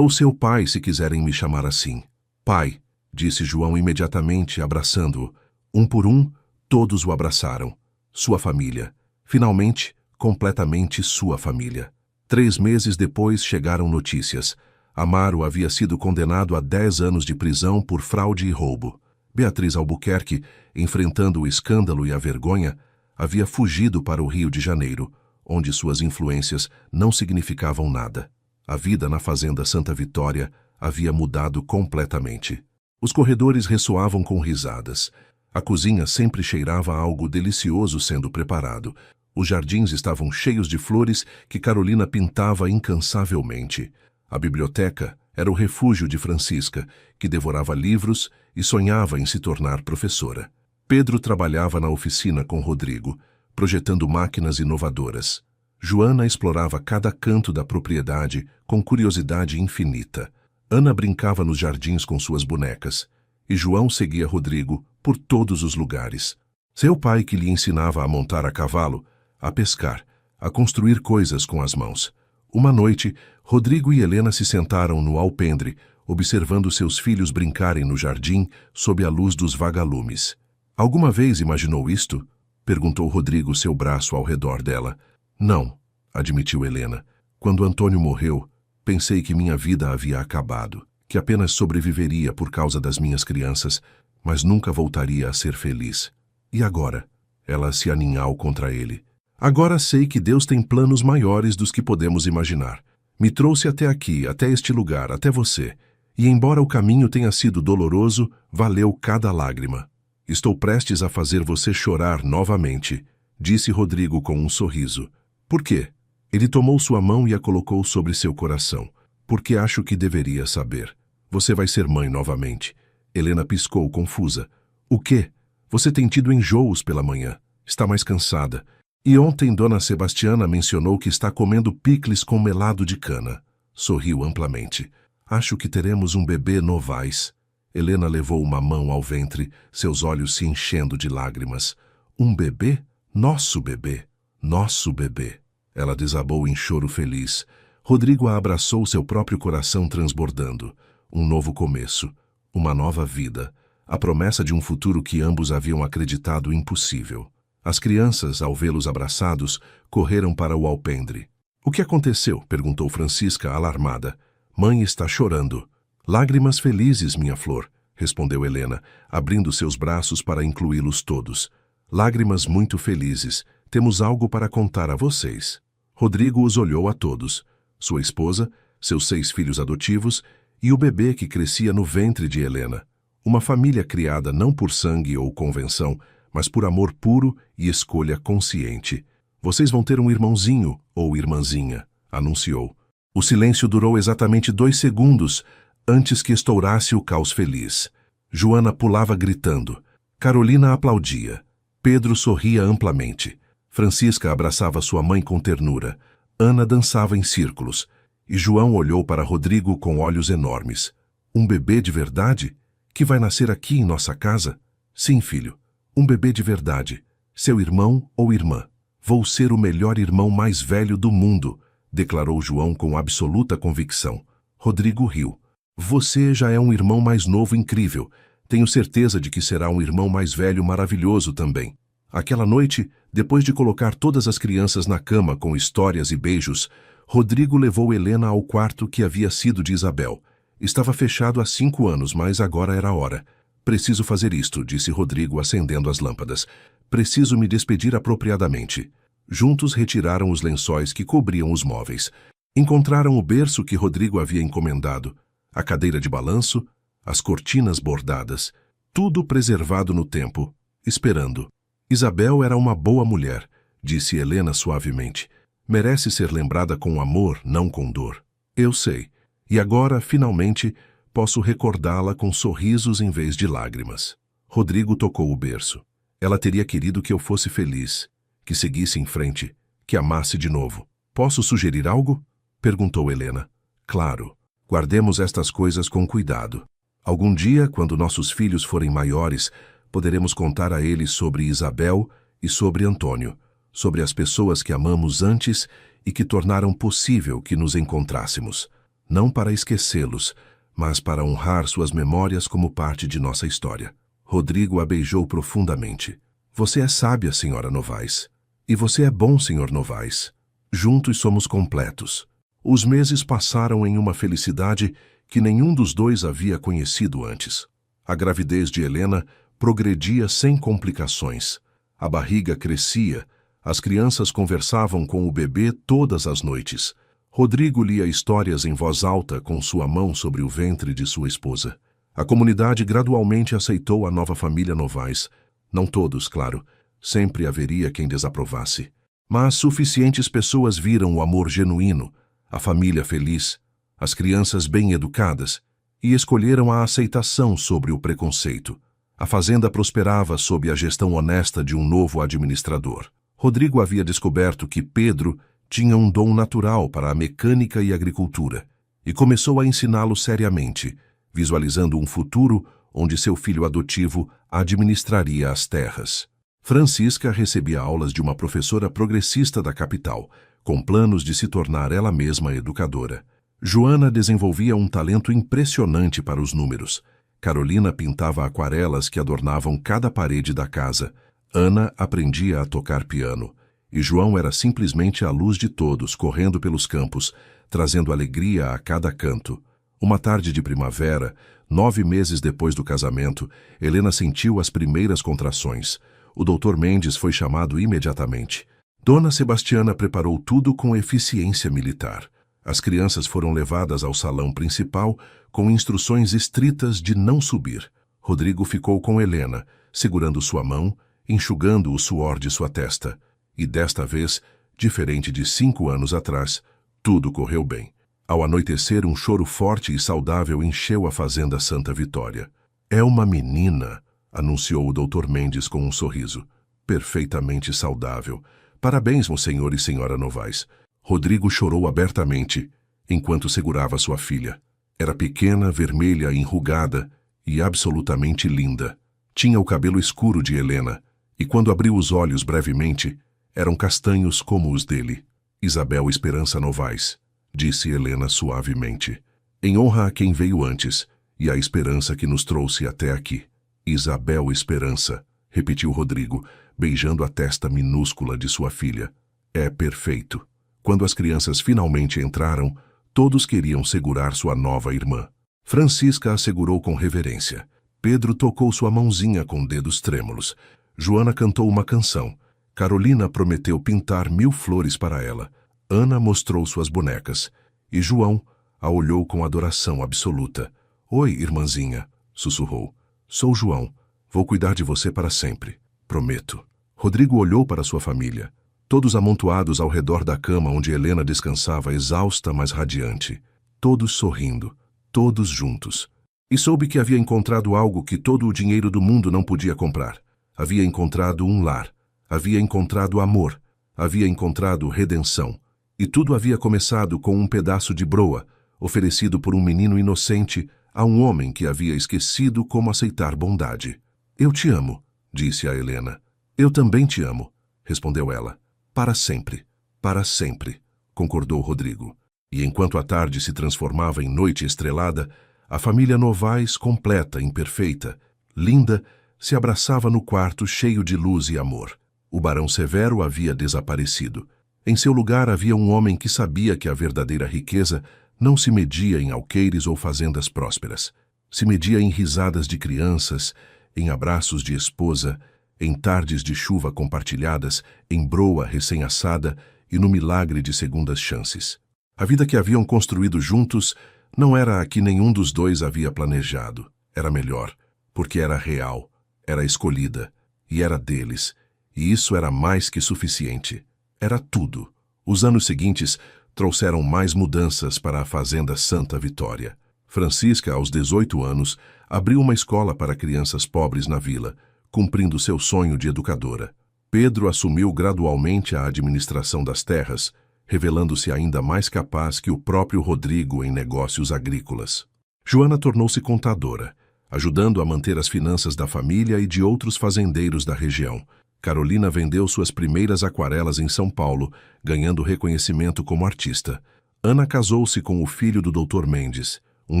seu pai, se quiserem me chamar assim. Pai, disse João imediatamente, abraçando-o. Um por um, todos o abraçaram. Sua família. Finalmente, completamente sua família. 3 meses depois chegaram notícias. Amaro havia sido condenado a 10 anos de prisão por fraude e roubo. Beatriz Albuquerque, enfrentando o escândalo e a vergonha, havia fugido para o Rio de Janeiro, onde suas influências não significavam nada. A vida na fazenda Santa Vitória havia mudado completamente. Os corredores ressoavam com risadas. A cozinha sempre cheirava a algo delicioso sendo preparado. Os jardins estavam cheios de flores que Carolina pintava incansavelmente. A biblioteca era o refúgio de Francisca, que devorava livros e sonhava em se tornar professora. Pedro trabalhava na oficina com Rodrigo, projetando máquinas inovadoras. Joana explorava cada canto da propriedade com curiosidade infinita. Ana brincava nos jardins com suas bonecas, e João seguia Rodrigo por todos os lugares. Seu pai, que lhe ensinava a montar a cavalo, a pescar, a construir coisas com as mãos. Uma noite, Rodrigo e Helena se sentaram no alpendre, observando seus filhos brincarem no jardim sob a luz dos vagalumes. Alguma vez imaginou isto? Perguntou Rodrigo, seu braço ao redor dela. Não, admitiu Helena. Quando Antônio morreu, pensei que minha vida havia acabado, que apenas sobreviveria por causa das minhas crianças, mas nunca voltaria a ser feliz. E agora? Ela se aninhou contra ele. Agora sei que Deus tem planos maiores dos que podemos imaginar. Me trouxe até aqui, até este lugar, até você. E embora o caminho tenha sido doloroso, valeu cada lágrima. Estou prestes a fazer você chorar novamente, disse Rodrigo com um sorriso. Por quê? Ele tomou sua mão e a colocou sobre seu coração. Porque acho que deveria saber. Você vai ser mãe novamente. Helena piscou, confusa. O quê? Você tem tido enjoos pela manhã. Está mais cansada. E ontem Dona Sebastiana mencionou que está comendo picles com melado de cana. Sorriu amplamente. Acho que teremos um bebê Novaes. Helena levou uma mão ao ventre, seus olhos se enchendo de lágrimas. Um bebê? Nosso bebê. Nosso bebê. Ela desabou em choro feliz. Rodrigo a abraçou, seu próprio coração transbordando. Um novo começo, uma nova vida, a promessa de um futuro que ambos haviam acreditado impossível. As crianças, ao vê-los abraçados, correram para o alpendre. "O que aconteceu?" perguntou Francisca, alarmada. "Mãe está chorando." "Lágrimas felizes, minha flor", respondeu Helena, abrindo seus braços para incluí-los todos. "Lágrimas muito felizes. Temos algo para contar a vocês." Rodrigo os olhou a todos. Sua esposa, seus 6 filhos adotivos e o bebê que crescia no ventre de Helena. Uma família criada não por sangue ou convenção, mas por amor puro e escolha consciente. "Vocês vão ter um irmãozinho ou irmãzinha", anunciou. O silêncio durou exatamente 2 segundos antes que estourasse o caos feliz. Joana pulava gritando. Carolina aplaudia. Pedro sorria amplamente. Francisca abraçava sua mãe com ternura. Ana dançava em círculos. E João olhou para Rodrigo com olhos enormes. "Um bebê de verdade? Que vai nascer aqui em nossa casa?" "Sim, filho. Um bebê de verdade. Seu irmão ou irmã. Vou ser o melhor irmão mais velho do mundo", declarou João com absoluta convicção. Rodrigo riu. "Você já é um irmão mais novo incrível. Tenho certeza de que será um irmão mais velho maravilhoso também." Aquela noite, depois de colocar todas as crianças na cama com histórias e beijos, Rodrigo levou Helena ao quarto que havia sido de Isabel. Estava fechado há 5 anos, mas agora era a hora. "Preciso fazer isto", disse Rodrigo, acendendo as lâmpadas. "Preciso me despedir apropriadamente." Juntos retiraram os lençóis que cobriam os móveis. Encontraram o berço que Rodrigo havia encomendado, a cadeira de balanço, as cortinas bordadas, tudo preservado no tempo, esperando. "Isabel era uma boa mulher", disse Helena suavemente. "Merece ser lembrada com amor, não com dor." "Eu sei. E agora, finalmente, posso recordá-la com sorrisos em vez de lágrimas." Rodrigo tocou o berço. "Ela teria querido que eu fosse feliz, que seguisse em frente, que amasse de novo." "Posso sugerir algo?" perguntou Helena. "Claro. Guardemos estas coisas com cuidado. Algum dia, quando nossos filhos forem maiores, poderemos contar a eles sobre Isabel e sobre Antônio, sobre as pessoas que amamos antes e que tornaram possível que nos encontrássemos. Não para esquecê-los, mas para honrar suas memórias como parte de nossa história." Rodrigo a beijou profundamente. "Você é sábia, senhora Novaes. E você é bom, senhor Novaes. Juntos somos completos." Os meses passaram em uma felicidade que nenhum dos dois havia conhecido antes. A gravidez de Helena progredia sem complicações. A barriga crescia, as crianças conversavam com o bebê todas as noites. Rodrigo lia histórias em voz alta com sua mão sobre o ventre de sua esposa. A comunidade gradualmente aceitou a nova família Novaes. Não todos, claro. Sempre haveria quem desaprovasse. Mas suficientes pessoas viram o amor genuíno, a família feliz, as crianças bem educadas, e escolheram a aceitação sobre o preconceito. A fazenda prosperava sob a gestão honesta de um novo administrador. Rodrigo havia descoberto que Pedro tinha um dom natural para a mecânica e agricultura, e começou a ensiná-lo seriamente, visualizando um futuro onde seu filho adotivo administraria as terras. Francisca recebia aulas de uma professora progressista da capital, com planos de se tornar ela mesma educadora. Joana desenvolvia um talento impressionante para os números. Carolina pintava aquarelas que adornavam cada parede da casa. Ana aprendia a tocar piano. E João era simplesmente a luz de todos, correndo pelos campos, trazendo alegria a cada canto. Uma tarde de primavera, 9 meses depois do casamento, Helena sentiu as primeiras contrações. O Dr. Mendes foi chamado imediatamente. Dona Sebastiana preparou tudo com eficiência militar. As crianças foram levadas ao salão principal com instruções estritas de não subir. Rodrigo ficou com Helena, segurando sua mão, enxugando o suor de sua testa. E desta vez, diferente de 5 anos atrás, tudo correu bem. Ao anoitecer, um choro forte e saudável encheu a fazenda Santa Vitória. "É uma menina", anunciou o Dr. Mendes com um sorriso. "Perfeitamente saudável. Parabéns, senhor e senhora Novaes." Rodrigo chorou abertamente, enquanto segurava sua filha. Era pequena, vermelha, enrugada e absolutamente linda. Tinha o cabelo escuro de Helena, e quando abriu os olhos brevemente, eram castanhos como os dele. Isabel Esperança Novaes, disse Helena suavemente. Em honra a quem veio antes, e a esperança que nos trouxe até aqui. Isabel Esperança, repetiu Rodrigo, beijando a testa minúscula de sua filha. É perfeito. Quando as crianças finalmente entraram, todos queriam segurar sua nova irmã. Francisca a segurou com reverência. Pedro tocou sua mãozinha com dedos trêmulos. Joana cantou uma canção. Carolina prometeu pintar 1000 flores para ela. Ana mostrou suas bonecas. E João a olhou com adoração absoluta. Oi, irmãzinha, sussurrou. Sou João. Vou cuidar de você para sempre. Prometo. Rodrigo olhou para sua família. Todos amontoados ao redor da cama onde Helena descansava exausta, mas radiante. Todos sorrindo. Todos juntos. E soube que havia encontrado algo que todo o dinheiro do mundo não podia comprar. Havia encontrado um lar. Havia encontrado amor. Havia encontrado redenção. E tudo havia começado com um pedaço de broa, oferecido por um menino inocente a um homem que havia esquecido como aceitar bondade. Eu te amo, disse a Helena. Eu também te amo, respondeu ela. Para sempre, concordou Rodrigo. E enquanto a tarde se transformava em noite estrelada, a família Novaes, completa, imperfeita, linda, se abraçava no quarto cheio de luz e amor. O barão Severo havia desaparecido. Em seu lugar havia um homem que sabia que a verdadeira riqueza não se media em alqueires ou fazendas prósperas. Se media em risadas de crianças, em abraços de esposa, em tardes de chuva compartilhadas, em broa recém-assada e no milagre de segundas chances. A vida que haviam construído juntos não era a que nenhum dos dois havia planejado. Era melhor, porque era real, era escolhida, e era deles, e isso era mais que suficiente. Era tudo. Os anos seguintes trouxeram mais mudanças para a Fazenda Santa Vitória. Francisca, aos 18 anos, abriu uma escola para crianças pobres na vila, cumprindo seu sonho de educadora. Pedro assumiu gradualmente a administração das terras, revelando-se ainda mais capaz que o próprio Rodrigo em negócios agrícolas. Joana tornou-se contadora, ajudando a manter as finanças da família e de outros fazendeiros da região. Carolina vendeu suas primeiras aquarelas em São Paulo, ganhando reconhecimento como artista. Ana casou-se com o filho do Dr. Mendes, um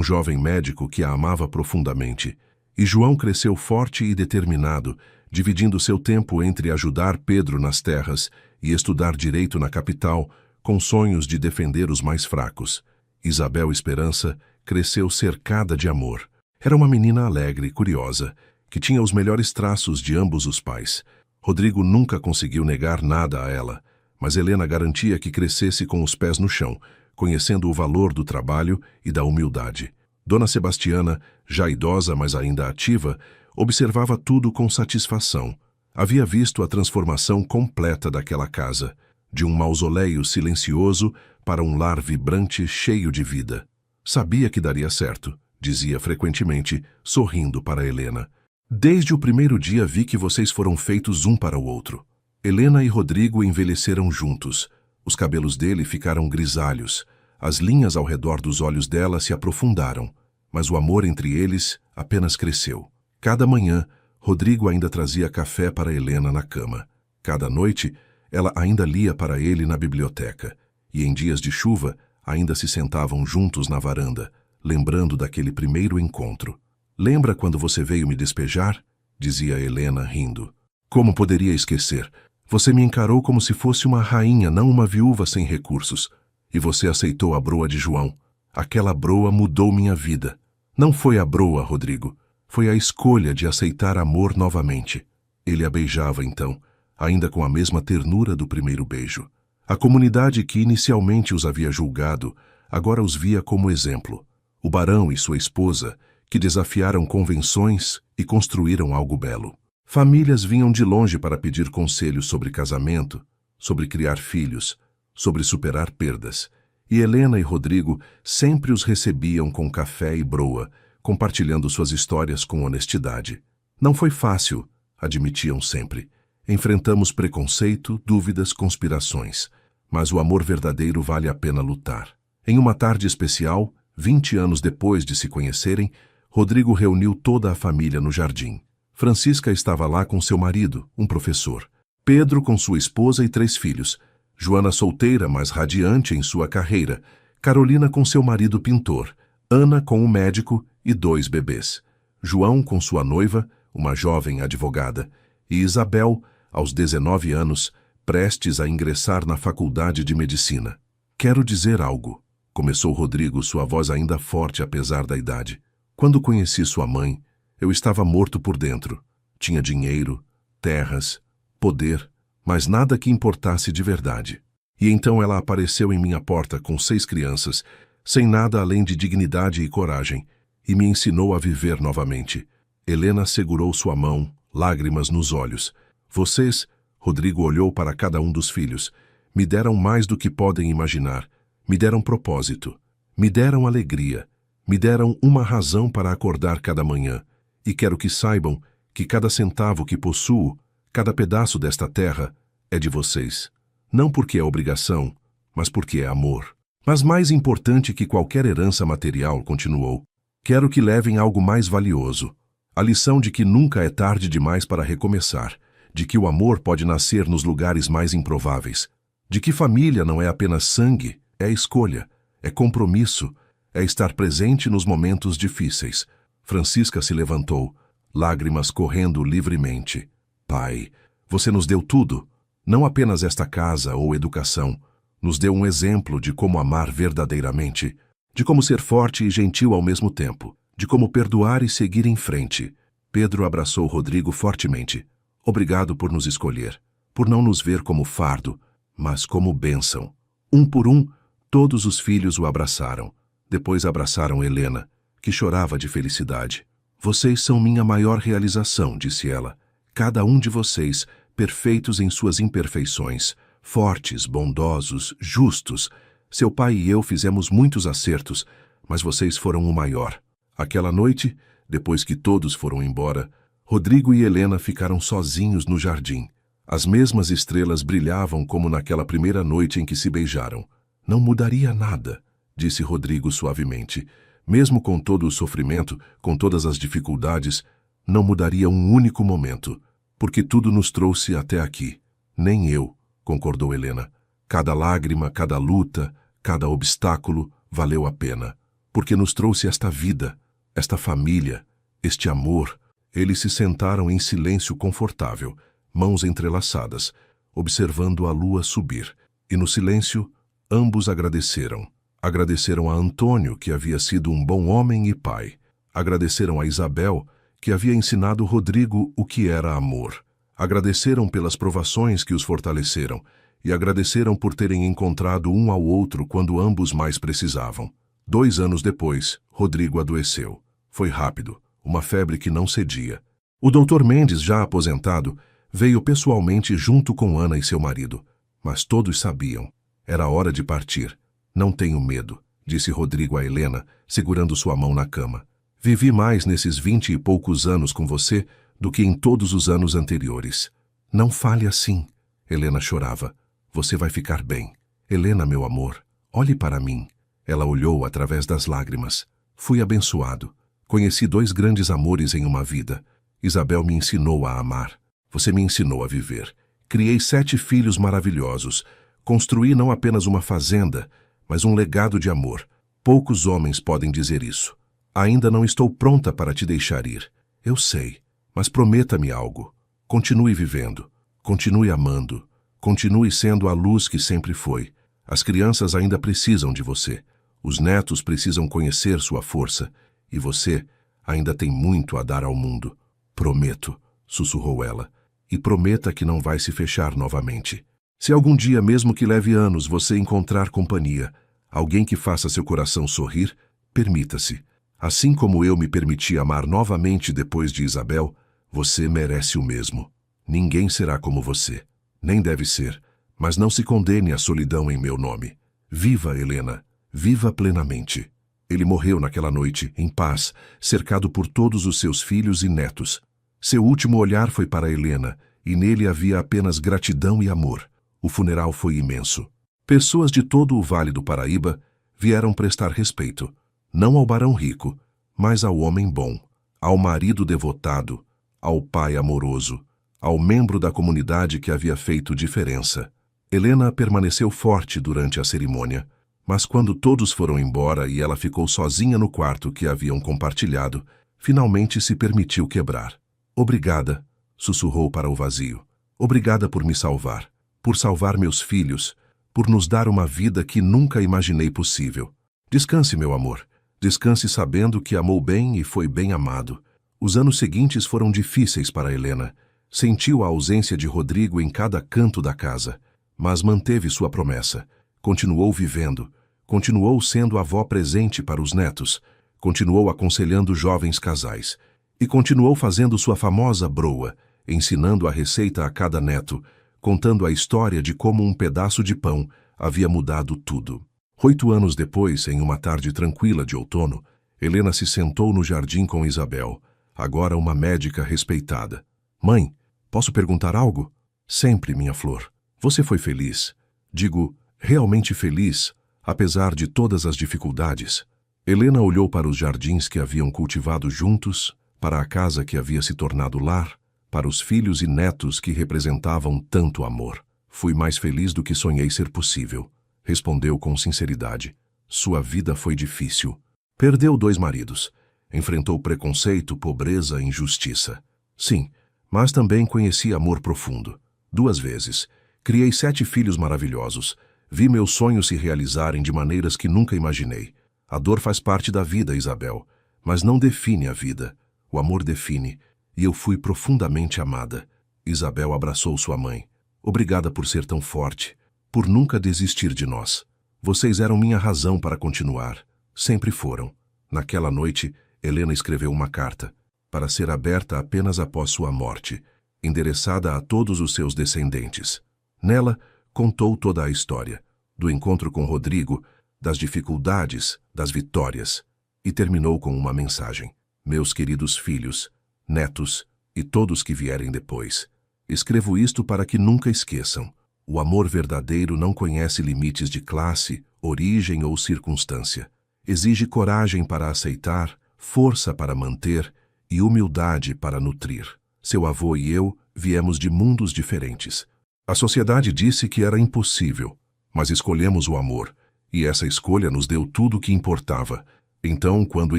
jovem médico que a amava profundamente. E João cresceu forte e determinado, dividindo seu tempo entre ajudar Pedro nas terras e estudar direito na capital, com sonhos de defender os mais fracos. Isabel Esperança cresceu cercada de amor. Era uma menina alegre e curiosa, que tinha os melhores traços de ambos os pais. Rodrigo nunca conseguiu negar nada a ela, mas Helena garantia que crescesse com os pés no chão, conhecendo o valor do trabalho e da humildade. Dona Sebastiana, já idosa, mas ainda ativa, observava tudo com satisfação. Havia visto a transformação completa daquela casa, de um mausoléu silencioso para um lar vibrante cheio de vida. Sabia que daria certo, dizia frequentemente, sorrindo para Helena. Desde o primeiro dia vi que vocês foram feitos um para o outro. Helena e Rodrigo envelheceram juntos. Os cabelos dele ficaram grisalhos. As linhas ao redor dos olhos dela se aprofundaram, mas o amor entre eles apenas cresceu. Cada manhã, Rodrigo ainda trazia café para Helena na cama. Cada noite, ela ainda lia para ele na biblioteca. E em dias de chuva, ainda se sentavam juntos na varanda, lembrando daquele primeiro encontro. Lembra quando você veio me despejar? Dizia Helena, rindo. Como poderia esquecer? Você me encarou como se fosse uma rainha, não uma viúva sem recursos. E você aceitou a broa de João. Aquela broa mudou minha vida. Não foi a broa, Rodrigo. Foi a escolha de aceitar amor novamente. Ele a beijava então, ainda com a mesma ternura do primeiro beijo. A comunidade que inicialmente os havia julgado, agora os via como exemplo. O barão e sua esposa, que desafiaram convenções e construíram algo belo. Famílias vinham de longe para pedir conselhos sobre casamento, sobre criar filhos, sobre superar perdas. E Helena e Rodrigo sempre os recebiam com café e broa, compartilhando suas histórias com honestidade. Não foi fácil, admitiam sempre. Enfrentamos preconceito, dúvidas, conspirações. Mas o amor verdadeiro vale a pena lutar. Em uma tarde especial, 20 anos depois de se conhecerem, Rodrigo reuniu toda a família no jardim. Francisca estava lá com seu marido, um professor. Pedro com sua esposa e 3 filhos. Joana solteira, mas radiante em sua carreira. Carolina com seu marido pintor. Ana com um médico e 2 bebês. João com sua noiva, uma jovem advogada. E Isabel, aos 19 anos, prestes a ingressar na faculdade de medicina. Quero dizer algo, começou Rodrigo, sua voz ainda forte apesar da idade. Quando conheci sua mãe, eu estava morto por dentro. Tinha dinheiro, terras, poder, mas nada que importasse de verdade. E então ela apareceu em minha porta com 6 crianças, sem nada além de dignidade e coragem, e me ensinou a viver novamente. Helena segurou sua mão, lágrimas nos olhos. Vocês, Rodrigo olhou para cada um dos filhos, me deram mais do que podem imaginar. Me deram propósito, me deram alegria, me deram uma razão para acordar cada manhã. E quero que saibam que cada centavo que possuo, cada pedaço desta terra, é de vocês. Não porque é obrigação, mas porque é amor. Mas mais importante que qualquer herança material, continuou, quero que levem algo mais valioso. A lição de que nunca é tarde demais para recomeçar, de que o amor pode nascer nos lugares mais improváveis, de que família não é apenas sangue, é escolha, é compromisso, é estar presente nos momentos difíceis. Francisca se levantou, lágrimas correndo livremente. Pai, você nos deu tudo, não apenas esta casa ou educação. Nos deu um exemplo de como amar verdadeiramente, de como ser forte e gentil ao mesmo tempo, de como perdoar e seguir em frente. Pedro abraçou Rodrigo fortemente. Obrigado por nos escolher, por não nos ver como fardo, mas como bênção. Um por um, todos os filhos o abraçaram. Depois abraçaram Helena, que chorava de felicidade. Vocês são minha maior realização, disse ela. Cada um de vocês, perfeitos em suas imperfeições, fortes, bondosos, justos. Seu pai e eu fizemos muitos acertos, mas vocês foram o maior. Aquela noite, depois que todos foram embora, Rodrigo e Helena ficaram sozinhos no jardim. As mesmas estrelas brilhavam como naquela primeira noite em que se beijaram. Não mudaria nada, disse Rodrigo suavemente. Mesmo com todo o sofrimento, com todas as dificuldades, não mudaria um único momento, porque tudo nos trouxe até aqui. Nem eu, concordou Helena. Cada lágrima, cada luta, cada obstáculo valeu a pena, porque nos trouxe esta vida, esta família, este amor. Eles se sentaram em silêncio confortável, mãos entrelaçadas, observando a lua subir. E no silêncio, ambos agradeceram. Agradeceram a Antônio, que havia sido um bom homem e pai. Agradeceram a Isabel, que havia ensinado Rodrigo o que era amor. Agradeceram pelas provações que os fortaleceram e agradeceram por terem encontrado um ao outro quando ambos mais precisavam. 2 anos depois, Rodrigo adoeceu. Foi rápido, uma febre que não cedia. O Dr. Mendes, já aposentado, veio pessoalmente junto com Ana e seu marido. Mas todos sabiam. Era hora de partir. Não tenho medo, disse Rodrigo a Helena, segurando sua mão na cama. Vivi mais nesses 20 e poucos anos com você do que em todos os anos anteriores. Não fale assim, Helena chorava. Você vai ficar bem. Helena, meu amor, olhe para mim. Ela olhou através das lágrimas. Fui abençoado. Conheci 2 grandes amores em uma vida. Isabel me ensinou a amar. Você me ensinou a viver. Criei 7 filhos maravilhosos. Construí não apenas uma fazenda, mas um legado de amor. Poucos homens podem dizer isso. Ainda não estou pronta para te deixar ir. Eu sei, mas prometa-me algo. Continue vivendo. Continue amando. Continue sendo a luz que sempre foi. As crianças ainda precisam de você. Os netos precisam conhecer sua força. E você ainda tem muito a dar ao mundo. Prometo, sussurrou ela. E prometa que não vai se fechar novamente. Se algum dia, mesmo que leve anos, você encontrar companhia, alguém que faça seu coração sorrir, permita-se. Assim como eu me permiti amar novamente depois de Isabel, você merece o mesmo. Ninguém será como você. Nem deve ser. Mas não se condene à solidão em meu nome. Viva, Helena. Viva plenamente. Ele morreu naquela noite, em paz, cercado por todos os seus filhos e netos. Seu último olhar foi para Helena, e nele havia apenas gratidão e amor. O funeral foi imenso. Pessoas de todo o Vale do Paraíba vieram prestar respeito, não ao barão rico, mas ao homem bom, ao marido devotado, ao pai amoroso, ao membro da comunidade que havia feito diferença. Helena permaneceu forte durante a cerimônia, mas quando todos foram embora e ela ficou sozinha no quarto que haviam compartilhado, finalmente se permitiu quebrar. Obrigada, sussurrou para o vazio. Obrigada por me salvar, por salvar meus filhos, por nos dar uma vida que nunca imaginei possível. Descanse, meu amor. Descanse sabendo que amou bem e foi bem amado. Os anos seguintes foram difíceis para Helena. Sentiu a ausência de Rodrigo em cada canto da casa, mas manteve sua promessa. Continuou vivendo, continuou sendo avó presente para os netos, continuou aconselhando jovens casais e continuou fazendo sua famosa broa, ensinando a receita a cada neto, contando a história de como um pedaço de pão havia mudado tudo. 8 anos depois, em uma tarde tranquila de outono, Helena se sentou no jardim com Isabel, agora uma médica respeitada. Mãe, posso perguntar algo? Sempre, minha flor. Você foi feliz? Digo, realmente feliz, apesar de todas as dificuldades? Helena olhou para os jardins que haviam cultivado juntos, para a casa que havia se tornado lar, para os filhos e netos que representavam tanto amor. Fui mais feliz do que sonhei ser possível, respondeu com sinceridade. Sua vida foi difícil. Perdeu 2 maridos. Enfrentou preconceito, pobreza e injustiça. Sim, mas também conheci amor profundo. 2 vezes. Criei 7 filhos maravilhosos. Vi meus sonhos se realizarem de maneiras que nunca imaginei. A dor faz parte da vida, Isabel, mas não define a vida. O amor define, e eu fui profundamente amada. Isabel abraçou sua mãe. Obrigada por ser tão forte, por nunca desistir de nós. Vocês eram minha razão para continuar. Sempre foram. Naquela noite, Helena escreveu uma carta, para ser aberta apenas após sua morte, endereçada a todos os seus descendentes. Nela, contou toda a história, do encontro com Rodrigo, das dificuldades, das vitórias, e terminou com uma mensagem. Meus queridos filhos, netos e todos que vierem depois, escrevo isto para que nunca esqueçam. O amor verdadeiro não conhece limites de classe, origem ou circunstância. Exige coragem para aceitar, força para manter e humildade para nutrir. Seu avô e eu viemos de mundos diferentes. A sociedade disse que era impossível, mas escolhemos o amor, e essa escolha nos deu tudo o que importava. Então, quando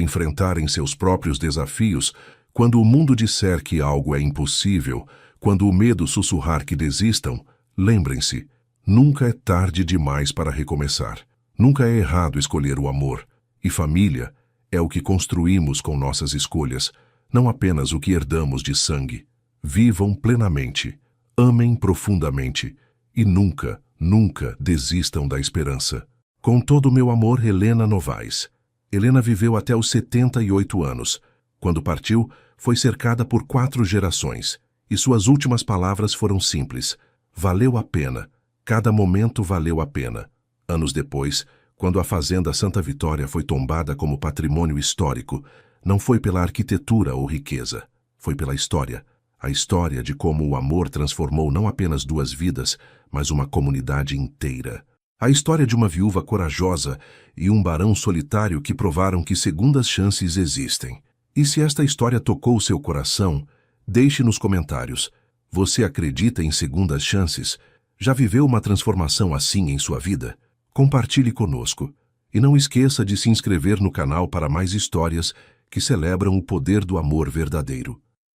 enfrentarem seus próprios desafios, quando o mundo disser que algo é impossível, quando o medo sussurrar que desistam, lembrem-se, nunca é tarde demais para recomeçar. Nunca é errado escolher o amor. E família é o que construímos com nossas escolhas, não apenas o que herdamos de sangue. Vivam plenamente, amem profundamente e nunca, nunca desistam da esperança. Com todo o meu amor, Helena Novaes. Helena viveu até os 78 anos. Quando partiu, foi cercada por 4 gerações, e suas últimas palavras foram simples. Valeu a pena. Cada momento valeu a pena. Anos depois, quando a Fazenda Santa Vitória foi tombada como patrimônio histórico, não foi pela arquitetura ou riqueza, foi pela história. A história de como o amor transformou não apenas 2 vidas, mas uma comunidade inteira. A história de uma viúva corajosa e um barão solitário que provaram que segundas chances existem. E se esta história tocou seu coração, deixe nos comentários. Você acredita em segundas chances? Já viveu uma transformação assim em sua vida? Compartilhe conosco. E não esqueça de se inscrever no canal para mais histórias que celebram o poder do amor verdadeiro.